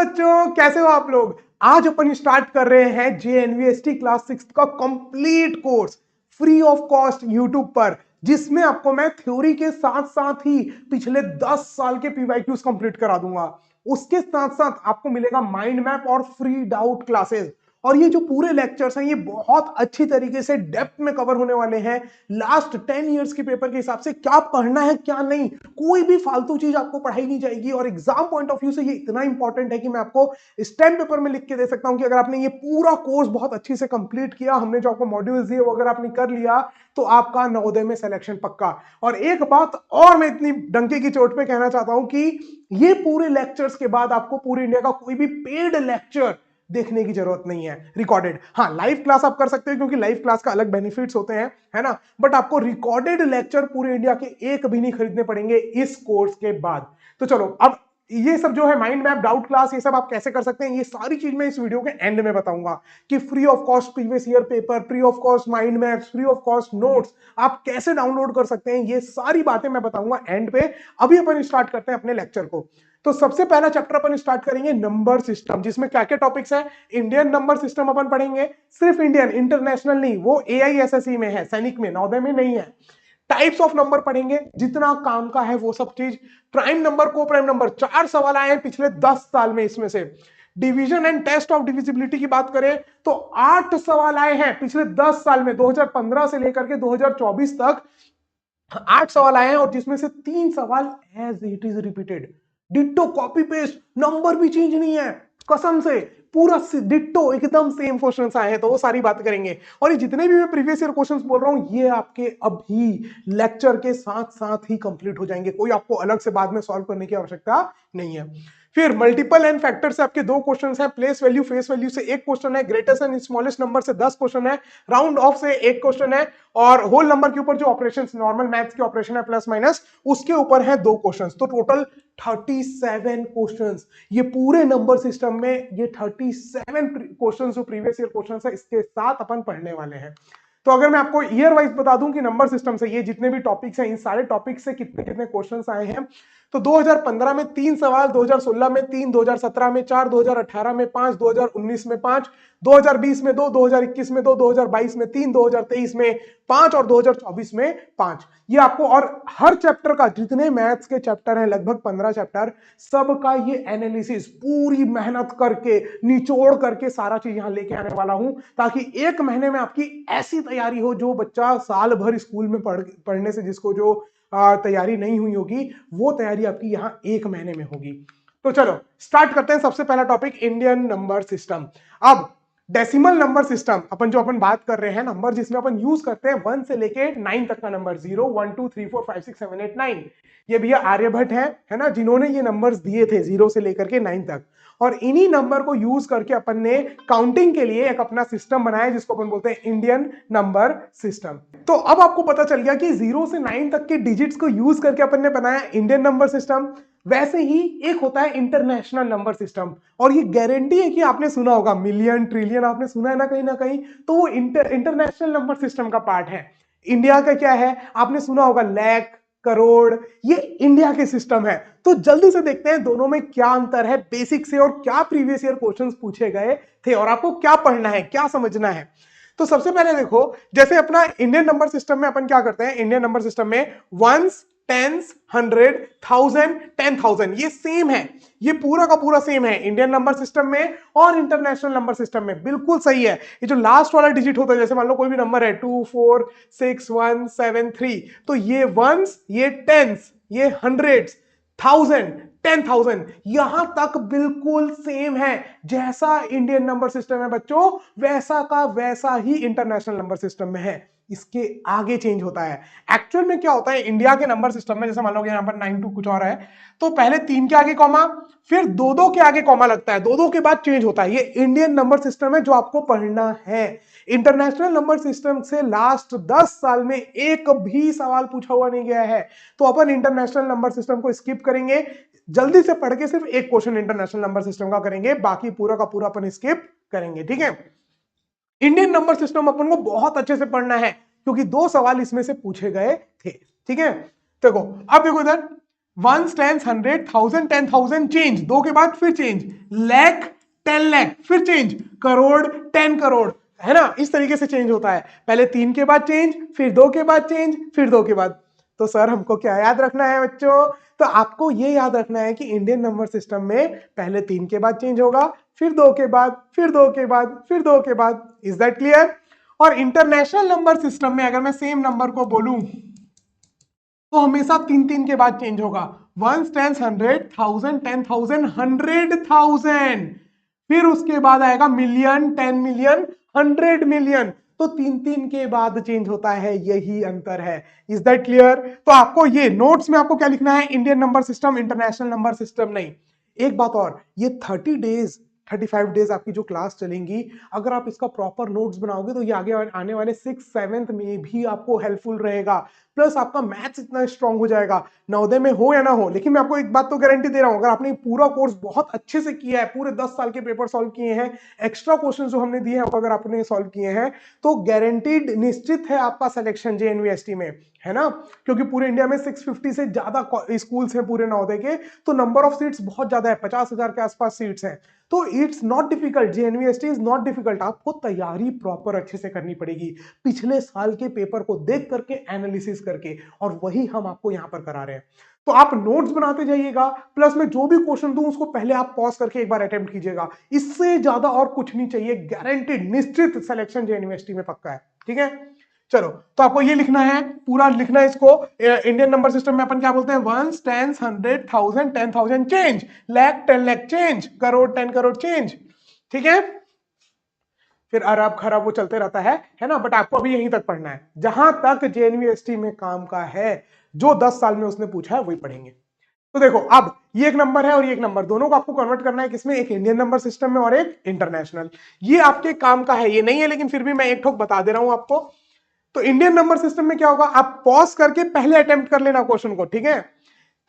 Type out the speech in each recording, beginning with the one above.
बच्चों, कैसे हो आप लोग। आज अपन स्टार्ट कर रहे हैं जेएनवीएसटी क्लास 6 का complete course free of cost YouTube पर, जिसमें आपको मैं थ्योरी के साथ साथ ही पिछले 10 साल के पीवाईक्यूज कंप्लीट करा दूंगा। उसके साथ साथ आपको मिलेगा माइंड मैप और फ्री डाउट क्लासेस। और ये जो पूरे लेक्चर्स हैं ये बहुत अच्छी तरीके से डेप्थ में कवर होने वाले हैं। लास्ट 10 इयर्स के पेपर के हिसाब से क्या पढ़ना है क्या नहीं, कोई भी फालतू चीज आपको पढ़ाई नहीं जाएगी। और एग्जाम पॉइंट ऑफ व्यू से ये इतना इंपॉर्टेंट है कि मैं आपको स्टैम्प पेपर में लिख के दे सकता हूं कि अगर आपने ये पूरा कोर्स बहुत अच्छी से कंप्लीट किया, हमने जो आपको मॉड्यूल्स दिए वो अगर आपने कर लिया, तो आपका नवोदय में सिलेक्शन पक्का। और एक बात और मैं इतनी डंके की चोट पे कहना चाहता हूं कि ये पूरे लेक्चर्स के बाद आपको पूरे इंडिया का कोई भी पेड लेक्चर देखने की जरूरत नहीं है रिकॉर्डेड। हाँ, लाइव क्लास आप कर सकते हो क्योंकि लाइव क्लास का अलग बेनिफिट्स होते हैं, है ना। बट आपको रिकॉर्डेड लेक्चर पूरे इंडिया के एक भी नहीं खरीदने पड़ेंगे इस कोर्स के बाद। तो चलो, अब ये सब जो है माइंड मैप, डाउट क्लास, ये सब आप कैसे कर सकते हैं, ये सारी चीज मैं इस वीडियो के एंड में बताऊंगा कि free of cost previous year paper, free of cost mind maps, free of cost notes आप कैसे डाउनलोड कर सकते हैं, ये सारी बातें मैं बताऊंगा एंड पे। अभी अपन स्टार्ट करते हैं अपने लेक्चर को। तो सबसे पहला चैप्टर अपन स्टार्ट करेंगे नंबर सिस्टम, जिसमें क्या क्या टॉपिक्स है। इंडियन नंबर सिस्टम अपन पढ़ेंगे, सिर्फ इंडियन, इंटरनेशनल नहीं, वो एआईएसएसई में है, सैनिक में, नवोदय में नहीं है। टाइप्स ऑफ नंबर पढ़ेंगे, जितना काम का है वो सब चीज। प्राइम नंबर, को प्राइम नंबर, 4 सवाल आए हैं पिछले 10 साल में इसमें से। Division and test of divisibility की बात करें तो 8 सवाल आए हैं पिछले 10 साल में, 2015 से लेकर के 2024 तक 8 सवाल आए हैं, और जिसमें से 3 सवाल as it is repeated, ditto copy paste, number भी चेंज नहीं है, कसम से पूरा डिट्टो एकदम सेम क्वेश्चंस आए हैं। तो वो सारी बात करेंगे। और ये जितने भी मैं प्रीवियस ईयर क्वेश्चंस बोल रहा हूं ये आपके अभी लेक्चर के साथ साथ ही कंप्लीट हो जाएंगे, कोई आपको अलग से बाद में सॉल्व करने की आवश्यकता नहीं है। फिर मल्टीपल एंड फैक्टर से आपके 2 क्वेश्चन है, प्लेस वैल्यू फेस वैल्यू से 1 क्वेश्चन है, ग्रेटेस्ट एंड स्मॉलेस्ट नंबर से 10 क्वेश्चन है, राउंड ऑफ से 1 क्वेश्चन है, और होल नंबर के ऊपर जो ऑपरेशंस, नॉर्मल मैथ्स के ऑपरेशन है प्लस माइनस, उसके ऊपर है 2 क्वेश्चंस। तो टोटल 37 क्वेश्चंस ये पूरे नंबर सिस्टम में, ये 37 क्वेश्चंस जो प्रीवियस ईयर क्वेश्चंस है इसके साथ अपन पढ़ने वाले हैं। तो अगर मैं आपको ईयर वाइज बता दूं कि नंबर सिस्टम से ये जितने भी टॉपिक्स हैं, इन सारे टॉपिक्स से कितने कितने क्वेश्चंस आए हैं, तो 2015 में 3 सवाल, 2016 में 3, 2017 में 4, 2018 में 5, 2019 में 5, 2020 में 2, 2021 में 2, 2022 में 3, 2023 में 5 और 2024 में 5। ये आपको, और हर चैप्टर का, जितने मैथ्स के चैप्टर हैं लगभग 15 चैप्टर, सबका ये एनालिसिस पूरी मेहनत करके निचोड़ करके सारा चीज यहां लेके आने वाला हूं, ताकि 1 महीने में आपकी ऐसी तैयारी हो जो बच्चा साल भर स्कूल में पढ़ने से जिसको जो तैयारी नहीं हुई होगी, वो तैयारी आपकी यहां 1 महीने में होगी। तो चलो स्टार्ट करते हैं। सबसे पहला टॉपिक इंडियन नंबर सिस्टम। अब डेसिमल नंबर सिस्टम अपन बात कर रहे हैं, नंबर जिसमें अपन यूज करते हैं 1 से लेके 9 तक का नंबर, 0 1 2 3 4 5 6 7 8 9। ये भैया आर्यभट्ट है ना, जिन्होंने ये नंबर्स दिए थे 0 से लेकर के 9 तक। और इन्हीं नंबर को यूज करके अपन ने काउंटिंग के लिए एक अपना सिस्टम बनाया जिसको अपन बोलते हैं इंडियन नंबर सिस्टम। तो अब आपको पता चल गया कि 0 से 9 तक के डिजिट्स को यूज करके अपन ने बनाया इंडियन नंबर सिस्टम। वैसे ही एक होता है इंटरनेशनल नंबर सिस्टम, और ये गारंटी है कि आपने सुना होगा, मिलियन, ट्रिलियन आपने सुना है ना कहीं, तो वो इंटरनेशनल नंबर सिस्टम का पार्ट है। इंडिया का क्या है, आपने सुना होगा, लाख, करोड़, ये इंडिया के सिस्टम है। तो जल्दी से देखते हैं दोनों में क्या अंतर है बेसिक से, और क्या प्रीवियस ईयर क्वेश्चंस पूछे गए थे, और आपको क्या पढ़ना है, क्या समझना है। तो सबसे पहले देखो, जैसे अपना इंडियन नंबर सिस्टम में अपन क्या करते हैं, इंडियन नंबर सिस्टम में वंस, टेंस, 100, 1000, 10,000 ये सेम है, ये पूरा का पूरा सेम है इंडियन नंबर सिस्टम में और इंटरनेशनल नंबर सिस्टम में, बिल्कुल सही है। ये जो लास्ट वाला डिजिट होता है, जैसे मान लो कोई भी नंबर है 2 4 6 1 7 3, तो ये वंस, ये टेंस, ये हंड्रेड्स, 1000, 10,000 यहां तक बिल्कुल सेम है। जैसा इंडियन नंबर सिस्टम है बच्चों, वैसा का वैसा ही इंटरनेशनल नंबर सिस्टम में है, इसके आगे चेंज होता है। एक्चुअल में क्या होता है इंडिया के नंबर सिस्टम में, जैसे मान लो यहाँ पर 92 कुछ और है, तो पहले 3 के आगे कॉमा, फिर 2 के आगे कॉमा लगता है, 2 के बाद चेंज होता है। ये इंडियन नंबर सिस्टम है जो आपको पढ़ना है। इंटरनेशनल नंबर सिस्टम से लास्ट 10 साल में एक भी सवाल पूछा हुआ नहीं गया है, तो अपन इंटरनेशनल नंबर सिस्टम को स्किप करेंगे। जल्दी से पढ़ के सिर्फ एक क्वेश्चन इंटरनेशनल नंबर सिस्टम का करेंगे, बाकी पूरा का पूरा अपन स्किप करेंगे, ठीक है। इंडियन नंबर सिस्टम अपन को बहुत अच्छे से पढ़ना है क्योंकि 2 सवाल इसमें से पूछे गए थे, ठीक है। देखो, अब देखो इधर, वंस, टेंस, 100,000, 10,000 चेंज, 2 के बाद फिर चेंज, लाख, 10 लाख फिर चेंज, करोड़, 10 करोड़, है ना। इस तरीके से चेंज होता है, पहले 3 के बाद चेंज, फिर 2 के बाद चेंज, फिर 2 के बाद। तो सर हमको क्या याद रखना है बच्चों? तो आपको ये याद रखना है कि इंडियन नंबर सिस्टम में पहले 3 के बाद चेंज होगा, फिर 2 के बाद, फिर 2 के बाद, फिर 2 के बाद। Is that clear? और इंटरनेशनल नंबर सिस्टम में अगर मैं सेम नंबर को बोलूं तो हमेशा 3 के बाद चेंज होगा। वंस, टेंस, 100,000, 10,000, 100,000, फिर उसके बाद आएगा मिलियन, 10 मिलियन, 100 मिलियन। तो 3 के बाद चेंज होता है, यही अंतर है। Is that clear? तो आपको ये नोट्स में आपको क्या लिखना है? Indian number system, international number system नहीं। एक बात और, ये 30 डेज 35 डेज आपकी जो क्लास चलेंगी, अगर आप इसका प्रॉपर नोट्स बनाओगे तो ये आगे आने वाले 6th 7th में भी आपको हेल्पफुल रहेगा। प्लस आपका मैथ्स इतना स्ट्रांग हो जाएगा, नवोदय में हो या ना हो। लेकिन मैं आपको एक बात तो गारंटी दे रहा हूं, अगर आपने पूरा कोर्स बहुत अच्छे से किया है, पूरे 10 साल के पेपर सॉल्व किए हैं, एक्स्ट्रा क्वेश्चन जो हमने दिए हैं अगर आपने सॉल्व किए हैं, तो गारंटीड निश्चित है आपका सिलेक्शन जेएनवीएसटी में, है ना। क्योंकि पूरे इंडिया में 650 से ज्यादा स्कूल्स हैं पूरे नवोदय के, तो नंबर ऑफ सीट्स बहुत ज्यादा है, 50,000 के आसपास सीट्स हैं। तो it's not difficult, JNVST is not difficult. आपको तैयारी प्रॉपर अच्छे से करनी पड़ेगी, पिछले साल के पेपर को देख करके, एनालिसिस करके, और वही हम आपको यहां पर करा रहे हैं। तो आप नोट्स बनाते जाइएगा, प्लस मैं जो भी क्वेश्चन दूं उसको पहले आप पॉज करके एक बार अटेम्प्ट कीजिएगा। इससे ज्यादा और कुछ नहीं चाहिए, गारंटेड निश्चित सिलेक्शन जेएनवीएसटी में पक्का है। ठीक है, चलो। तो आपको ये लिखना है, पूरा लिखना है इसको। इंडियन नंबर सिस्टम में अपन क्या बोलते हैं? Ones, tens, 100,000, 10,000 change, lakh, 10 lakh change, crore, 10 crore change. ठीक है, फिर अरब खरब वो चलते रहता है ना। बट आपको अभी यहीं तक पढ़ना है, जहां तक जेएनवीएसटी में काम का है, जो 10 साल में उसने पूछा है वही पढ़ेंगे। तो देखो, अब ये एक नंबर है और ये एक नंबर, दोनों को आपको कन्वर्ट करना है किसमें? एक इंडियन नंबर सिस्टम में और एक इंटरनेशनल। ये आपके काम का है, ये नहीं है, लेकिन फिर भी मैं एक ठोक बता दे रहा हूं आपको। तो इंडियन नंबर सिस्टम में क्या होगा? आप पॉज करके पहले अटेम्प्ट कर लेना क्वेश्चन को, ठीक है।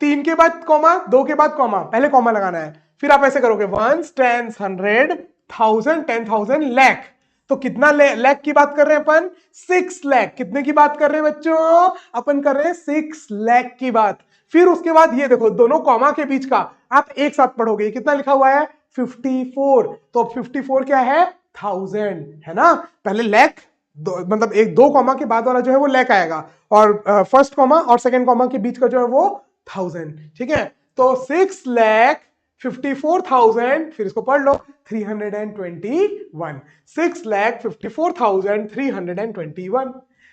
3 के बाद कॉमा, 2 के बाद कॉमा, पहले कॉमा लगाना है, फिर आप ऐसे करोगे, वंस, टेंस, 100,000, 10,000, लाख। तो कितना लाख की बात कर रहे हैं अपन? 6 लाख। कितने की बात कर रहे हैं बच्चों? अपन कर रहे हैं 6 लाख की बात। फिर उसके बाद ये देखो, दोनों कॉमा के बीच का आप एक साथ पढ़ोगे, कितना लिखा हुआ है? 54। तो 54 क्या है? 1000, है ना। पहले लाख, मतलब एक 2 कॉमा के बाद वाला जो है वो लाख आएगा, और फर्स्ट कॉमा और सेकंड कॉमा के बीच का जो है वो 1000। ठीक है, तो 6,54,000, फिर इसको पढ़ लो, 321, 6,54,321।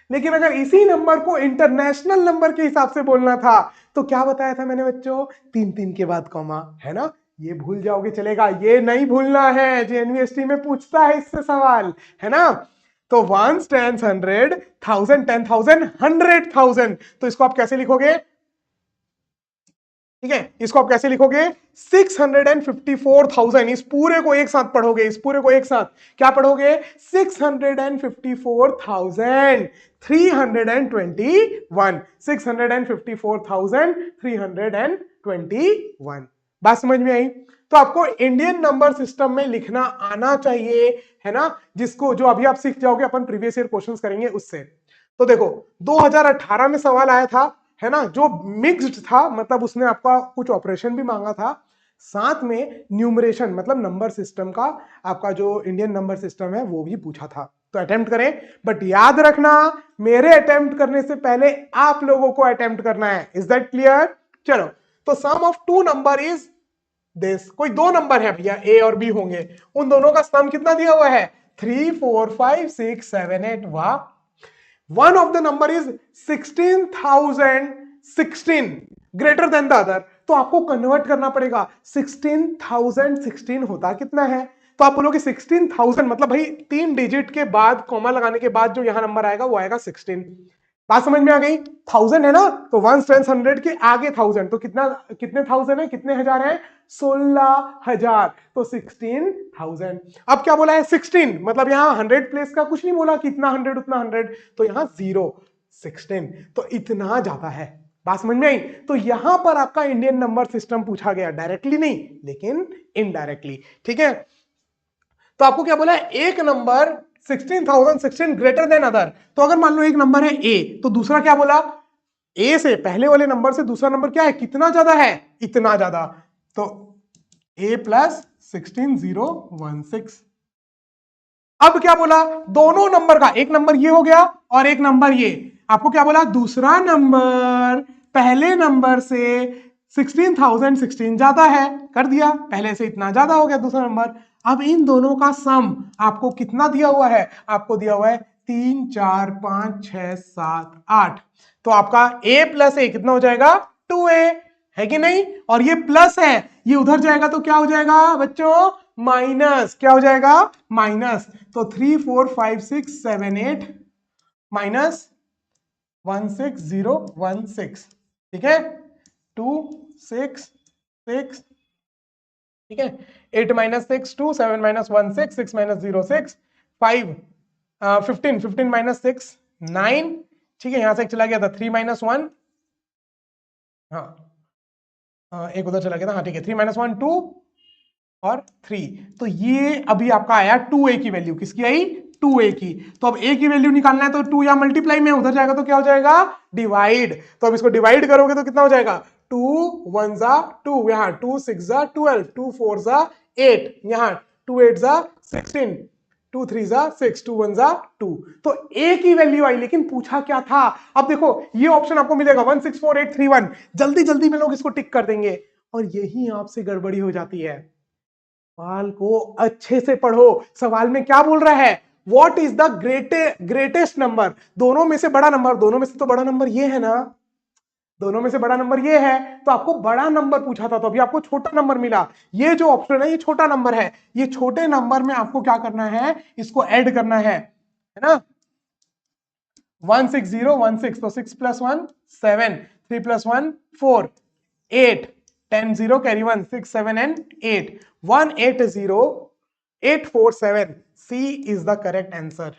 लेकिन अगर इसी नंबर को इंटरनेशनल नंबर के हिसाब से बोलना था, तो क्या बताया था मैंने बच्चों? 3 के बाद कॉमा, है ना। ये भूल जाओगे चलेगा, ये नहीं भूलना है, जेएनवीएसटी में पूछता है इससे सवाल, है ना। तो वंस, टेंस, 100,000, 10,000, 100,000, तो इसको आप कैसे लिखोगे? ठीक है, इसको आप कैसे लिखोगे? 654,000। इस पूरे को एक साथ पढ़ोगे, इस पूरे को एक साथ क्या पढ़ोगे? 654,321, 654,321। बात समझ में आई? तो आपको इंडियन नंबर सिस्टम में लिखना आना चाहिए, है ना, जिसको जो अभी आप सीख जाओगे, अपन प्रीवियस ईयर क्वेश्चंस करेंगे उससे। तो देखो, 2018 में सवाल आया था, है ना, जो मिक्स्ड था, मतलब उसने आपका कुछ ऑपरेशन भी मांगा था, साथ में न्यूमरेशन, मतलब नंबर सिस्टम का, आपका जो इंडियन नंबर सिस्टम है वो भी पूछा था। तो अटेम्प्ट करें, बट याद रखना, मेरे अटेम्प्ट करने से पहले आप लोगों को अटेम्प्ट करना है। Is that clear? चलो, तो sum of two number is this. कोई 2 नंबर है भैया, ए और बी होंगे, उन दोनों का सम कितना दिया हुआ है? 3, 4, 5, 6, 7, 8। वाह। One of the number is 16,016 greater than the other, तो आपको कन्वर्ट करना पड़ेगा। 16,016 होता कितना है? तो आप बोलोगे 16,000 मतलब भाई 3 डिजिट के बाद कॉमा लगाने के बाद जो यहां नंबर आएगा वो आएगा 16। बात समझ में आ गई? 1000 है ना, तो 1 10 100 के आगे 1000, तो कितना, कितने 1000 है, कितने हजार है? 16,000। तो 16,000। अब क्या बोला है? 16, मतलब यहां 100 प्लेस का कुछ नहीं बोला, कितना 100 उतना 100, तो यहां 0, 16, तो इतना जाता है। बात समझ में आई? तो यहां पर आपका इंडियन नंबर सिस्टम पूछा गया, डायरेक्टली नहीं लेकिन इनडायरेक्टली। ठीक है, तो आपको क्या बोला है? एक नंबर 16,016 ग्रेटर देन अदर। तो अगर मान लो एक नंबर है ए, तो दूसरा क्या बोला? ए से पहले वाले नंबर से दूसरा नंबर क्या है, कितना ज्यादा है, इतना ज्यादा। तो a प्लस 16016। अब क्या बोला, दोनों नंबर का, एक नंबर ये हो गया और एक नंबर ये, आपको क्या बोला, दूसरा नंबर पहले नंबर से 16,016 ज्यादा है, कर दिया, पहले से इतना ज्यादा हो गया दूसरा नंबर। अब इन दोनों का सम आपको कितना दिया हुआ है, आपको दिया हुआ है 3 4 5 6 7 8। तो आपका a प्लस ए कितना हो जाएगा, 2a, है कि नहीं, और ये प्लस है, ये उधर जाएगा तो क्या हो जाएगा बच्चों, माइनस, क्या हो जाएगा, माइनस। तो 3 4 5 6 7 8 माइनस 16016, ठीक है, 2 6 6, ठीक है, 8 माइनस 6 2, 7 माइनस 1 6, 6 माइनस 0 6, 5 15, 15 माइनस 6 9, ठीक है, यहां से एक चला गया था 3 माइनस 1, हाँ एक उधर चला गया था, हाँ ठीक है, 3 माइनस 1 2 और 3। तो ये अभी आपका आया 2a की वैल्यू, किसकी आई, 2a की। तो अब a की वैल्यू निकालना है तो 2 या मल्टीप्लाई में उधर जाएगा तो क्या हो जाएगा, डिवाइड। तो अब इसको डिवाइड करोगे तो कितना हो जाएगा, 2 1 जा 2, यहाँ 2 6 जा 12, 2 4 जा 8, यहाँ 2 8 जा 16, 2 3 जा 6, 2 1 जा 2। तो a की वैल्यू आई, लेकिन पूछा क्या था। अब देखो ये ऑप्शन आपको मिलेगा 164831, जल्दी जल्दी में लोग इसको टिक कर देंगे, और यही आपसे गड़बड़ी हो जाती है। सवाल को अच्छे से पढ़ो, सवाल में क्या बोल रहा है, what is the greatest number, दोनों में से बड़ा नंबर, दोनों में से तो बड़ा नंबर ये है ना, दोनों में से बड़ा नंबर ये है, तो आपको बड़ा नंबर पूछा था, तो अभी आपको छोटा नंबर मिला। ये जो ऑप्शन है ये छोटा नंबर है, ये छोटे नंबर में आपको क्या करना है, इसको ऐड करना है ना, 16016, तो 6 plus 1 7, 3 plus 1 4, 8, 10 0 carry 1, 6 7 and 8, 180847, C is the correct answer.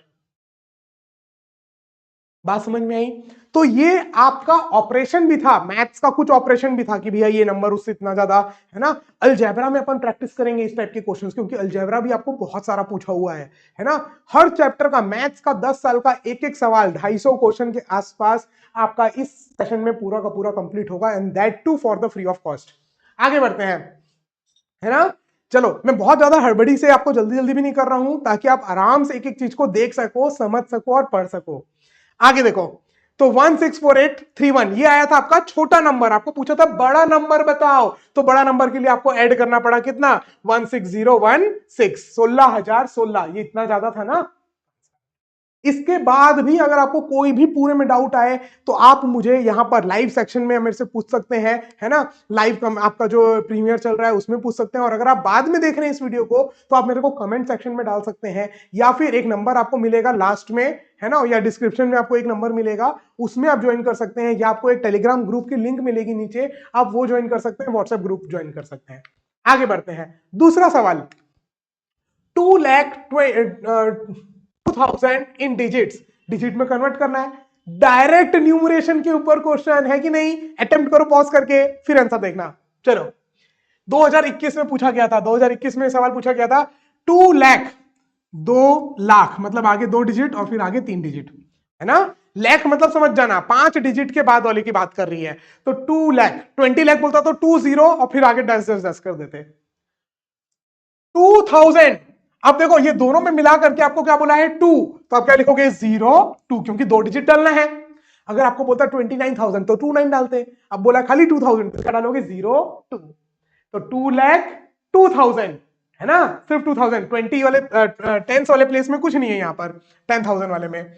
बात समझ में आई। तो ये आपका ऑपरेशन भी था, मैथ्स का कुछ ऑपरेशन भी था कि भैया ये नंबर उससे इतना ज्यादा, है ना। अलजेब्रा में अपन प्रैक्टिस करेंगे इस टाइप के क्वेश्चंस, क्योंकि अलजेब्रा भी आपको बहुत सारा पूछा हुआ है ना। हर चैप्टर का मैथ्स का 10 साल का एक एक सवाल 250 क्वेश्चन के आसपास आपका इस सेशन में पूरा का पूरा कंप्लीट होगा, and that too for the free of cost. आगे बढ़ते हैं, है ना। चलो मैं बहुत ज्यादा हड़बड़ी से आपको जल्दी जल्दी भी नहीं कर रहा हूं, ताकि आप आराम से एक एक चीज को देख सको, समझ सको और पढ़ सको। आगे देखो, तो 164831 ये आया था आपका छोटा नंबर, आपको पूछा था बड़ा नंबर बताओ, तो बड़ा नंबर के लिए आपको ऐड करना पड़ा कितना, 16016, 16,016, ये इतना ज्यादा था ना। इसके बाद भी अगर आपको कोई भी पूरे में डाउट आए तो आप मुझे यहां पर लाइव सेक्शन में मेरे से पूछ सकते हैं, है ना। लाइव आपका जो प्रीमियर चल रहा है उसमें पूछ सकते हैं, और अगर आप बाद में देख रहे हैं इस वीडियो को तो आप मेरे को कमेंट सेक्शन में डाल सकते हैं, या फिर एक नंबर आपको मिलेगा लास्ट में, है ना, या डिस्क्रिप्शन में आपको एक नंबर मिलेगा, उसमें आप ज्वाइन कर सकते हैं, या आपको एक टेलीग्राम ग्रुप की लिंक मिलेगी नीचे, आप वो ज्वाइन कर सकते हैं, व्हाट्सएप ग्रुप ज्वाइन कर सकते हैं। आगे बढ़ते हैं, दूसरा सवाल, 2,20,000 इन डिजिट्स, डिजिट में कन्वर्ट करना है, डायरेक्ट न्यूमरेशन के ऊपर क्वेश्चन है कि नहीं, अटेम्प्ट करो पॉज करके फिर आंसर देखना। चलो 2021 में पूछा गया था, 2021 में सवाल पूछा गया था 2 लाख, 2 लाख मतलब आगे 2 डिजिट और फिर आगे 3 डिजिट, है ना। लाख मतलब समझ जाना 5 डिजिट के बाद वाले की बात कर रही है, तो 2 लाख, 20 लाख बोलता तो 2 0 और फिर आगे 10 10 10 कर देते, 2000। अब देखो ये दोनों में मिला करके आपको क्या बोला है 2, तो आप क्या लिखोगे 0 2, क्योंकि 2 डिजिट डालना है। अगर आपको बोलता 29,000 तो 29 डालते, अब बोला खाली 2000 तो क्या डालोगे 0 2, तो 2,02,000, है ना, सिर्फ 2000, 20 वाले 10 वाले प्लेस में कुछ नहीं है, यहां पर 10,000 वाले में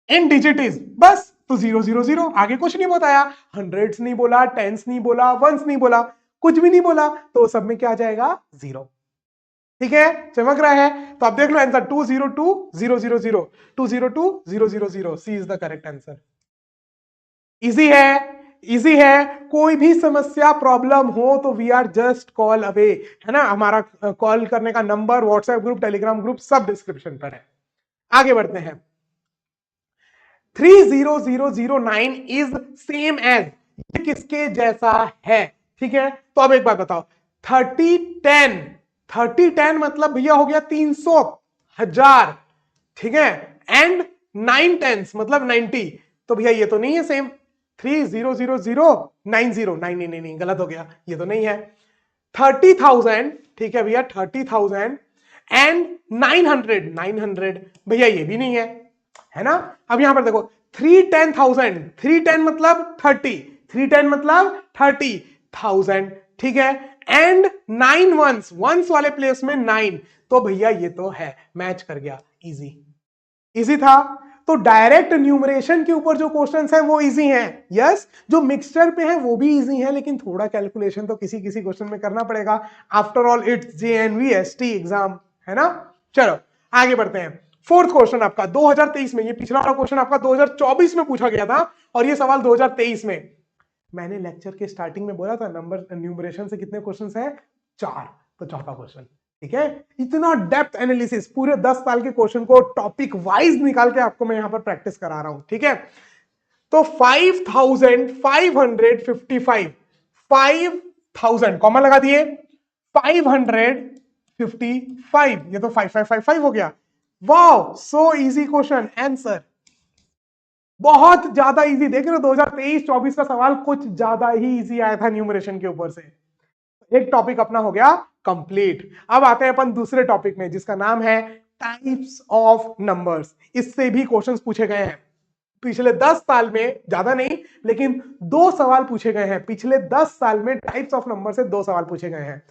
इन डिजिट इज बस, तो 0 0 0, आगे कुछ नहीं बताया, हंड्रेड्स नहीं बोला, टेंस नहीं बोला, वंस नहीं बोला, कुछ भी नहीं बोला, तो सब में क्या आ जाएगा 0। ठीक है, चमक रहा है, तो आप देख लो answer 202,000, 202,000, C is the correct answer. Easy है, इजी है, कोई भी समस्या प्रॉब्लम हो तो we are just call away, है ना। हमारा कॉल करने का number, WhatsApp group, Telegram group सब डिस्क्रिप्शन पर है। आगे बढ़ते हैं, 30009 इज सेम एज, किसके जैसा है, ठीक है। तो अब एक बात बताओ, 3010 मतलब भैया हो गया 300 हजार, ठीक है, एंड 9 टेंस मतलब 90, तो भैया ये तो नहीं है सेम, 300090 नहीं, गलत हो गया, ये तो नहीं है। 30,000, ठीक है भैया, 30,000 एंड 900 भैया ये भी नहीं है ना। अब यहां पर देखो 310,000, 310 मतलब 30, 310 मतलब 30,000, ठीक है, एंड 9 वंस, वंस वाले प्लेस में 9, तो भैया ये तो है, मैच कर गया, इजी, इजी था। तो डायरेक्ट न्यूमरेशन के ऊपर जो क्वेश्चंस हैं वो इजी हैं, यस। जो मिक्सचर पे है वो भी इजी है, लेकिन थोड़ा कैलकुलेशन तो किसी किसी क्वेश्चन में करना पड़ेगा। After all it's JNVST exam, है ना। चलो आगे बढ़ते हैं। फोर्थ क्वेश्चन आपका 2023 में, ये पिछला वाला क्वेश्चन आपका 2024 में पूछा गया था, और ये सवाल 2023 में। मैंने लेक्चर के स्टार्टिंग में बोला था नंबर न्यूमरेशन से कितने क्वेश्चंस हैं, 4, तो चौथा क्वेश्चन, ठीक है। इतना डेप्थ एनालिसिस, पूरे 10 साल के क्वेश्चन को टॉपिक वाइज निकाल के आपको मैं यहां पर प्रैक्टिस करा रहा हूं, ठीक है। तो 5555, 5000 कॉमा लगा दिए, 555, ये तो 5555 हो गया। Wow, so easy question, answer बहुत ज्यादा इजी। देख रहे हो 2023-24 का सवाल कुछ ज्यादा ही इजी आया था न्यूमरेशन के ऊपर से। एक टॉपिक अपना हो गया कंप्लीट। अब आते हैं अपन दूसरे टॉपिक में, जिसका नाम है टाइप्स ऑफ नंबर्स। इससे भी क्वेश्चंस पूछे गए हैं पिछले 10 साल में, ज्यादा नहीं लेकिन 2 सवाल पूछे गए हैं पिछले 10 साल में। टाइप्स ऑफ नंबर से 2 सवाल पूछे गए हैं।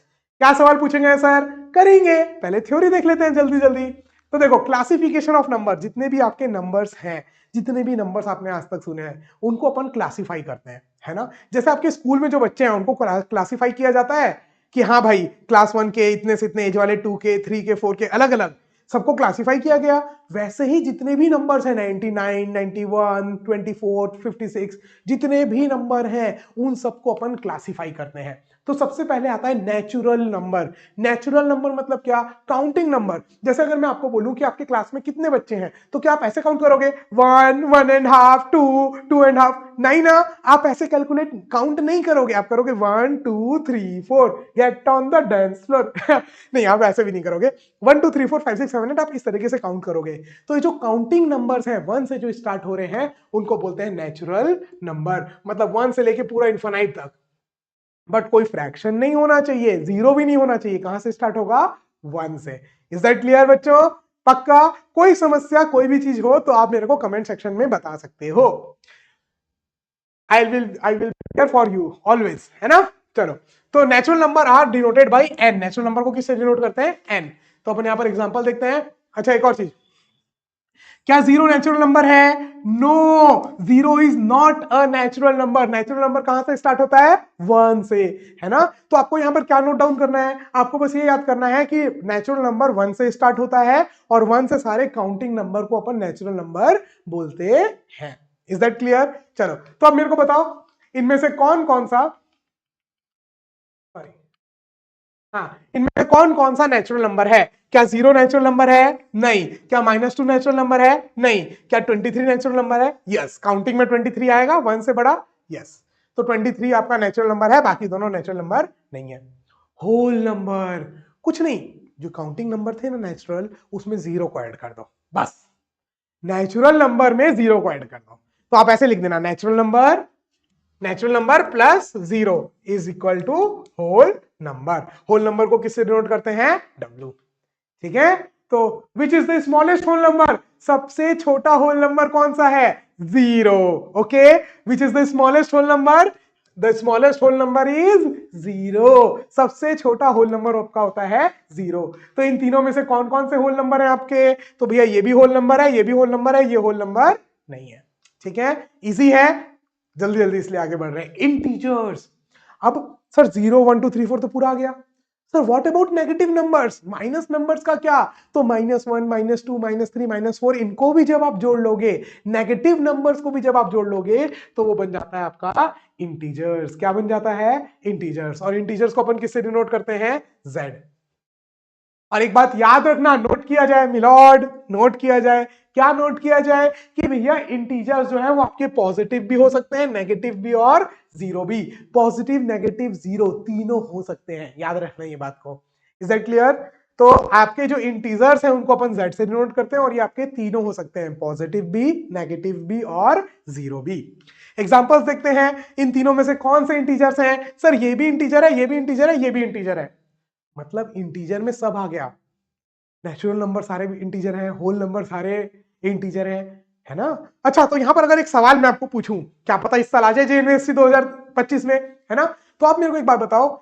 क्या सवाल पूछे गए हैं सर, करेंगे, पहले थ्योरी देख लेते हैं जल्दी जल्दी। तो देखो, क्लासिफिकेशन ऑफ नंबर, जितने भी आपके नंबर्स हैं, जितने भी नंबर्स आपने आज तक सुने हैं, उनको अपन क्लासिफाई करते हैं, है ना। जैसे आपके स्कूल में जो बच्चे हैं उनको क्लासिफाई किया जाता है कि हाँ भाई क्लास 1 के इतने से इतने एज वाले, 2 के, 3 के, 4 के, अलग अलग सबको क्लासिफाई किया गया। वैसे ही जितने भी नंबर्स हैं 99, 91, 24, 56, जितने भी नंबर हैं उन सबको अपन क्लासिफाई करते हैं। तो सबसे पहले आता है नेचुरल नंबर। नेचुरल नंबर मतलब क्या, काउंटिंग नंबर। जैसे अगर मैं आपको बोलूं कि आपके क्लास में कितने बच्चे हैं, तो क्या आप ऐसे काउंट करोगे 1, 1.5, 2, 2.5, नहीं ना। आप ऐसे कैलकुलेट काउंट नहीं करोगे, आप करोगे 1, 2, 3, 4, get on the dance floor. नहीं, आप ऐसे भी नहीं करोगे। 1, 2, 3, 4, 5, 6, 7, 8 आप इस तरीके से काउंट करोगे। तो ये जो काउंटिंग नंबर्स हैं 1 से जो स्टार्ट हो रहे हैं उनको बोलते हैं नेचुरल नंबर, मतलब 1 से लेके पूरा इन्फिनाइट तक। बट कोई फ्रैक्शन नहीं होना चाहिए, जीरो भी नहीं होना चाहिए। कहां से स्टार्ट होगा, 1 से। इज दैट क्लियर बच्चों, पक्का। कोई समस्या कोई भी चीज हो तो आप मेरे को कमेंट सेक्शन में बता सकते हो। I will here for you always, है ना। चलो, तो natural number are denoted by N. Natural number को किससे डिनोट करते हैं, एन। तो अपन यहां पर एग्जांपल देखते हैं। अच्छा, एक और चीज, क्या जीरो नेचुरल नंबर है, no, zero is not a natural number. Natural number कहां से स्टार्ट होता है, 1 से, है ना। तो आपको यहां पर क्या नोट डाउन करना है, आपको बस ये याद करना है कि नेचुरल नंबर 1 से स्टार्ट होता है, और 1 से सारे काउंटिंग नंबर को अपन नेचुरल नंबर बोलते हैं। Is that clear. चलो, तो अब मेरे को बताओ इनमें से कौन कौन सा, सॉरी, हाँ, इनमें कौन कौन सा नेचुरल नंबर है। क्या 0 नेचुरल नंबर है, नहीं। क्या -2 नेचुरल नंबर है, नहीं। क्या 23 नेचुरल नंबर है, यस। काउंटिंग में 23 आएगा, 1 से बड़ा, यस। तो 23 आपका नेचुरल नंबर है, बाकी दोनों नेचुरल नंबर नहीं है। होल नंबर कुछ नहीं, जो काउंटिंग नंबर थे ना नेचुरल, उसमें 0 को ऐड कर दो, बस। नेचुरल नंबर में 0 को ऐड कर दो। तो आप ऐसे लिख देना, natural number plus 0 is equal to whole number. Whole number को किससे डिनोट करते हैं, W, ठीक है। तो which is the smallest whole number, सबसे छोटा होल नंबर कौन सा है, 0, okay. Which is the smallest whole number, the smallest whole number is 0। सबसे छोटा होल नंबर आपका होता है 0। तो इन तीनों में से कौन कौन से होल नंबर है आपके, तो भैया ये भी होल नंबर है, ये भी होल नंबर है, ये होल नंबर नहीं है, ठीक है। इजी है, जल्दी जल्दी इसलिए आगे बढ़ रहे हैं। इंटीजर्स, अब सर 0, 1, 2, 3, 4 तो पूरा आ गया। Sir what about negative numbers, minus numbers का क्या, तो -1, -2, -3, -4, इनको भी जब आप जोड़ लोगे, नेगेटिव नंबर्स को भी जब आप जोड़ लोगे, तो वो बन जाता है आपका इंटीजर्स। क्या बन जाता है, इंटीजर्स। और इंटीजर्स को अपन किससे डिनोट करते हैं, Z। और एक बात याद रखना, नोट किया जाए मिलॉर्ड, नोट किया जाए, क्या नोट किया जाए, कि भैया इंटीजर्स जो है वो आपके पॉजिटिव भी हो सकते हैं, नेगेटिव भी और जीरो भी। पॉजिटिव, नेगेटिव, जीरो तीनों हो सकते हैं, याद रखना ये बात को। Is that clear. तो आपके जो इंटीजर्स हैं उनको अपन z से डिनोट करते हैं और ये आपके तीनों हो सकते हैं, पॉजिटिव भी, नेगेटिव भी और जीरो भी। एग्जांपल्स देखते हैं, इन तीनों में से कौन से इंटीजर्स हैं? सर ये भी इंटीजर है, ये भी इंटीजर है, ये भी इंटीजर है। मतलब इंटीजर में सब आ गया, नेचुरल नंबर सारे इंटीजर हैं, होल नंबर सारे इंटीजर हैं, है ना। अच्छा, तो यहां पर अगर एक सवाल मैं आपको पूछूं, क्या पता इस साल आ जाए JNUST 2025 में, है ना, तो आप मेरे को एक बात बताओ,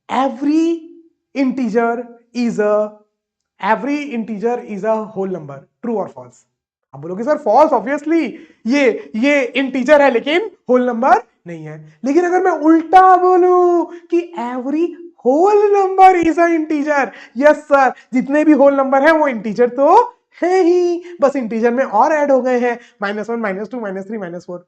every integer is a whole number, true और फॉल्स? आप बोलोगे सर फॉल्स, ऑब्वियसली ये इंटीजर है लेकिन होल नंबर नहीं है। लेकिन अगर मैं उल्टा बोलूं कि every whole number is a integer, yes sir, जितने भी होल नंबर है वो इंटीजर तो है ही, बस इंटीजर में और ऐड हो गए हैं, -1 -2 -3 -4।